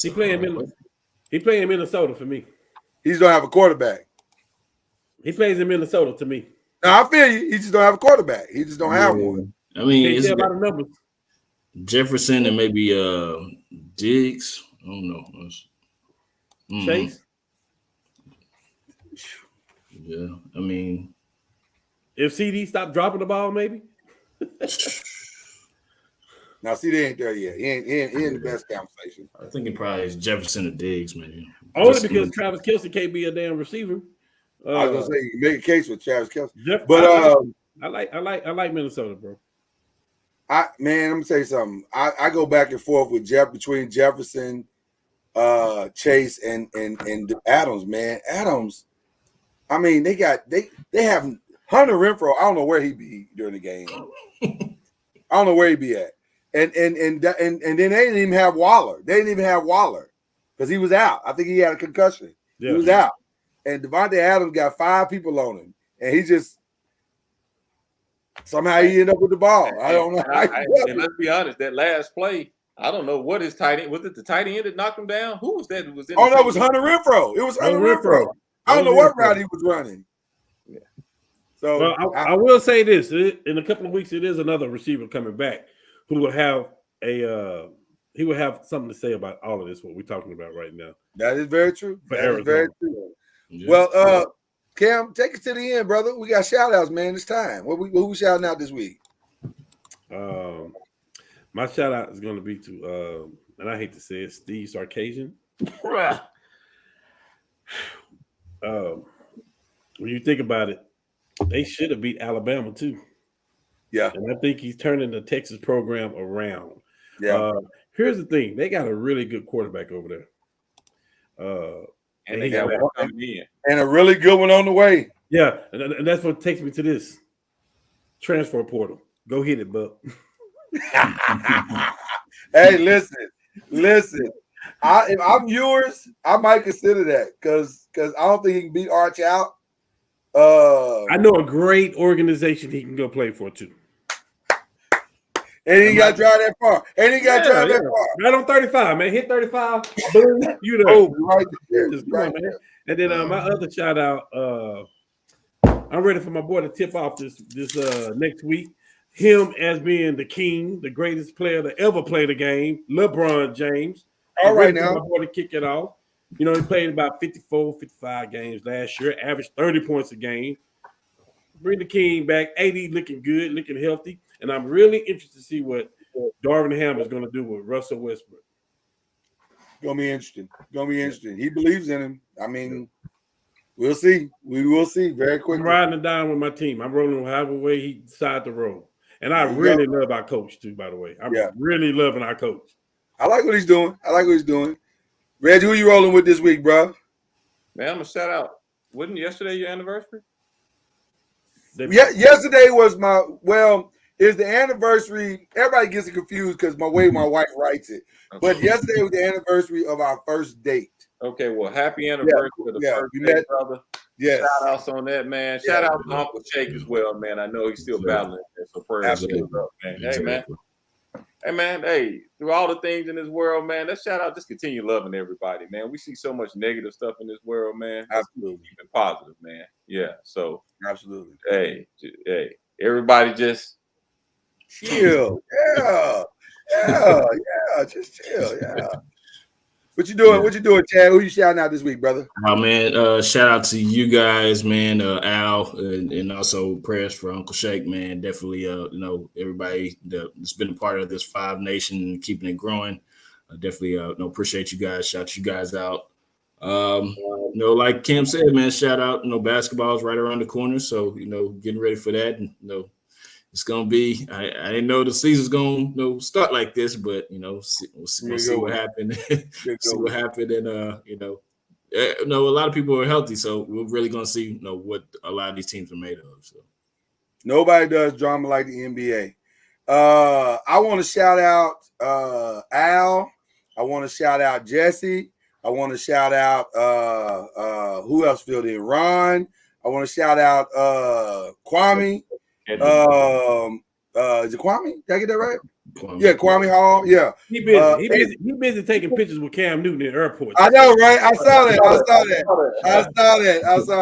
He playing in Minnesota for me. He just don't have a quarterback. He plays in Minnesota to me. No, I feel you. He just don't have a quarterback. He just don't have one. I mean, it's a lot of numbers. Jefferson and maybe Diggs. I don't know. Chase. Yeah, I mean, if CD stopped dropping the ball, maybe. Now, CD ain't there yet. He ain't the best conversation. I think it probably is Jefferson or Diggs, maybe. Only because Travis Kelce can't be a damn receiver. I was gonna say you make a case with Travis Kelce, but I like Minnesota, bro. I'm gonna tell you something. I go back and forth with between Jefferson, Chase, and Adams. Man, Adams. I mean, they have Hunter Renfrow. I don't know where he be during the game. I don't know where he be at. And then they didn't even have Waller. They didn't even have Waller because he was out. I think he had a concussion. Yeah. He was out. And Devontae Adams got 5 people on him, and he just somehow he ended up with the ball. I don't know. And let's be honest, that last play, I don't know what his tight end was. It the tight end that knocked him down? Who was that? Who was in? Oh no, it was Hunter Renfrow. It was Hunter Renfrow. I don't know what route he was running. Yeah. So well, I will say this: in a couple of weeks, it is another receiver coming back who will have he will have something to say about all of this. What we're talking about right now. That is very true. That is very true. Yeah. Well, Cam, take it to the end, brother. We got shout outs, man. It's time. What we shouting out this week? My shout out is going to be to, and I hate to say it, Steve Sarkisian. When you think about it, they should have beat Alabama too. Yeah, and I think he's turning the Texas program around. Yeah. Here's the thing: they got a really good quarterback over there. And they got one coming in. And a really good one on the way. Yeah, and that's what takes me to this transfer portal. Go hit it, Buck. Hey, listen. If I'm yours, I might consider that because I don't think he can beat Arch out. I know a great organization he can go play for too. And he got to drive that far. That far. Right on 35, man. Hit 35. Boom. You know. Oh, right there. Right there. And then my other shout out, I'm ready for my boy to tip off this next week. Him as being the king, the greatest player to ever play the game, LeBron James. All right now. My boy to kick it off. You know, he played about 54, 55 games last year, averaged 30 points a game. Bring the king back. AD looking good, looking healthy. And I'm really interested to see what Darvin Ham is going to do with Russell Westbrook. Gonna be interesting. He believes in him. I mean, we'll see. We will see very quickly. I'm riding it down with my team. I'm rolling however way he decides to roll. And I really love our coach too, by the way. I'm really loving our coach. I like what he's doing. Reggie, who you rolling with this week, bro? Man, I'm gonna shout out. Wasn't yesterday your anniversary? Yeah, yesterday was it's the anniversary. Everybody gets it confused because my wife writes it. But yesterday was the anniversary of our first date. Okay, well, happy anniversary to the first date, brother. Yes. Shout outs on that, man. Shout out to Uncle Shake as well, man. I know he's still battling. So prayers up, man. Hey, man. Hey, man, hey, through all the things in this world, man, let's shout out, just continue loving everybody, man. We see so much negative stuff in this world, man. Absolutely. Keep it positive, man. Yeah, so. Absolutely. Hey, everybody just. Chill. Yeah. Just chill. Yeah. What you doing? What you doing, Chad? Who you shouting out this week, brother? Oh man, shout out to you guys, man. Al, and also prayers for Uncle Shake, man. Definitely, everybody that's been a part of this Five Nation and keeping it growing. Definitely, appreciate you guys. Shout you guys out. Like Kim said, man, shout out. Basketball's right around the corner, so getting ready for that. And it's gonna be. I didn't know the season's gonna start like this, but we'll see what happened. See what happened, and a lot of people are healthy, so we're really gonna see what a lot of these teams are made of. So nobody does drama like the NBA. I want to shout out Al. I want to shout out Jesse. I want to shout out who else filled in? Ron. I want to shout out Kwame. Is it Kwame? Did I get that right? Kwame. Yeah, Kwame Hall. Yeah. He busy. He busy taking pictures with Cam Newton at the airport. I know, right? I saw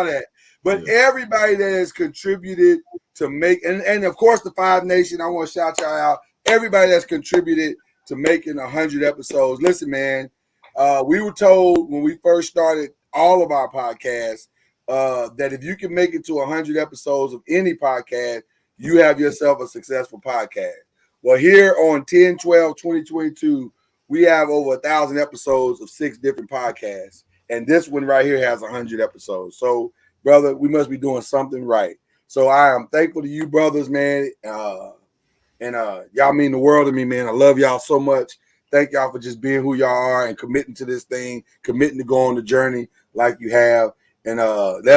that. But everybody that has contributed to make, and of course the Five Nation, I want to shout y'all out. Everybody that's contributed to making 100 episodes. Listen, man, we were told when we first started all of our podcasts that if you can make it to 100 episodes of any podcast, you have yourself a successful podcast. Well, here on 10/12/2022, we have over 1,000 episodes of 6 different podcasts. And this one right here has 100 episodes. So, brother, we must be doing something right. So I am thankful to you, brothers, man. And y'all mean the world to me, man. I love y'all so much. Thank y'all for just being who y'all are and committing to this thing, committing to go on the journey like you have. And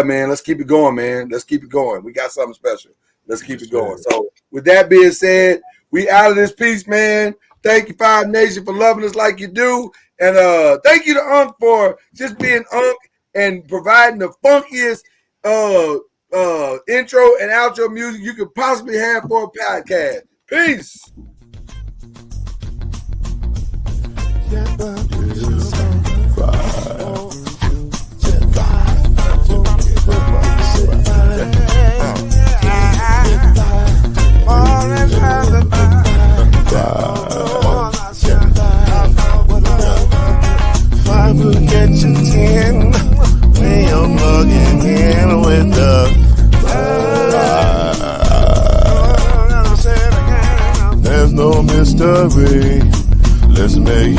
man, let's keep it going, man. Let's keep it going. We got something special. Let's keep it going. So with that being said, we out of this piece, man. Thank you, Five Nation, for loving us like you do. And thank you to Unc for just being Unc and providing the funkiest intro and outro music you could possibly have for a podcast. Peace. Get your 10 when you're plugging in with the there's no mystery. Let's make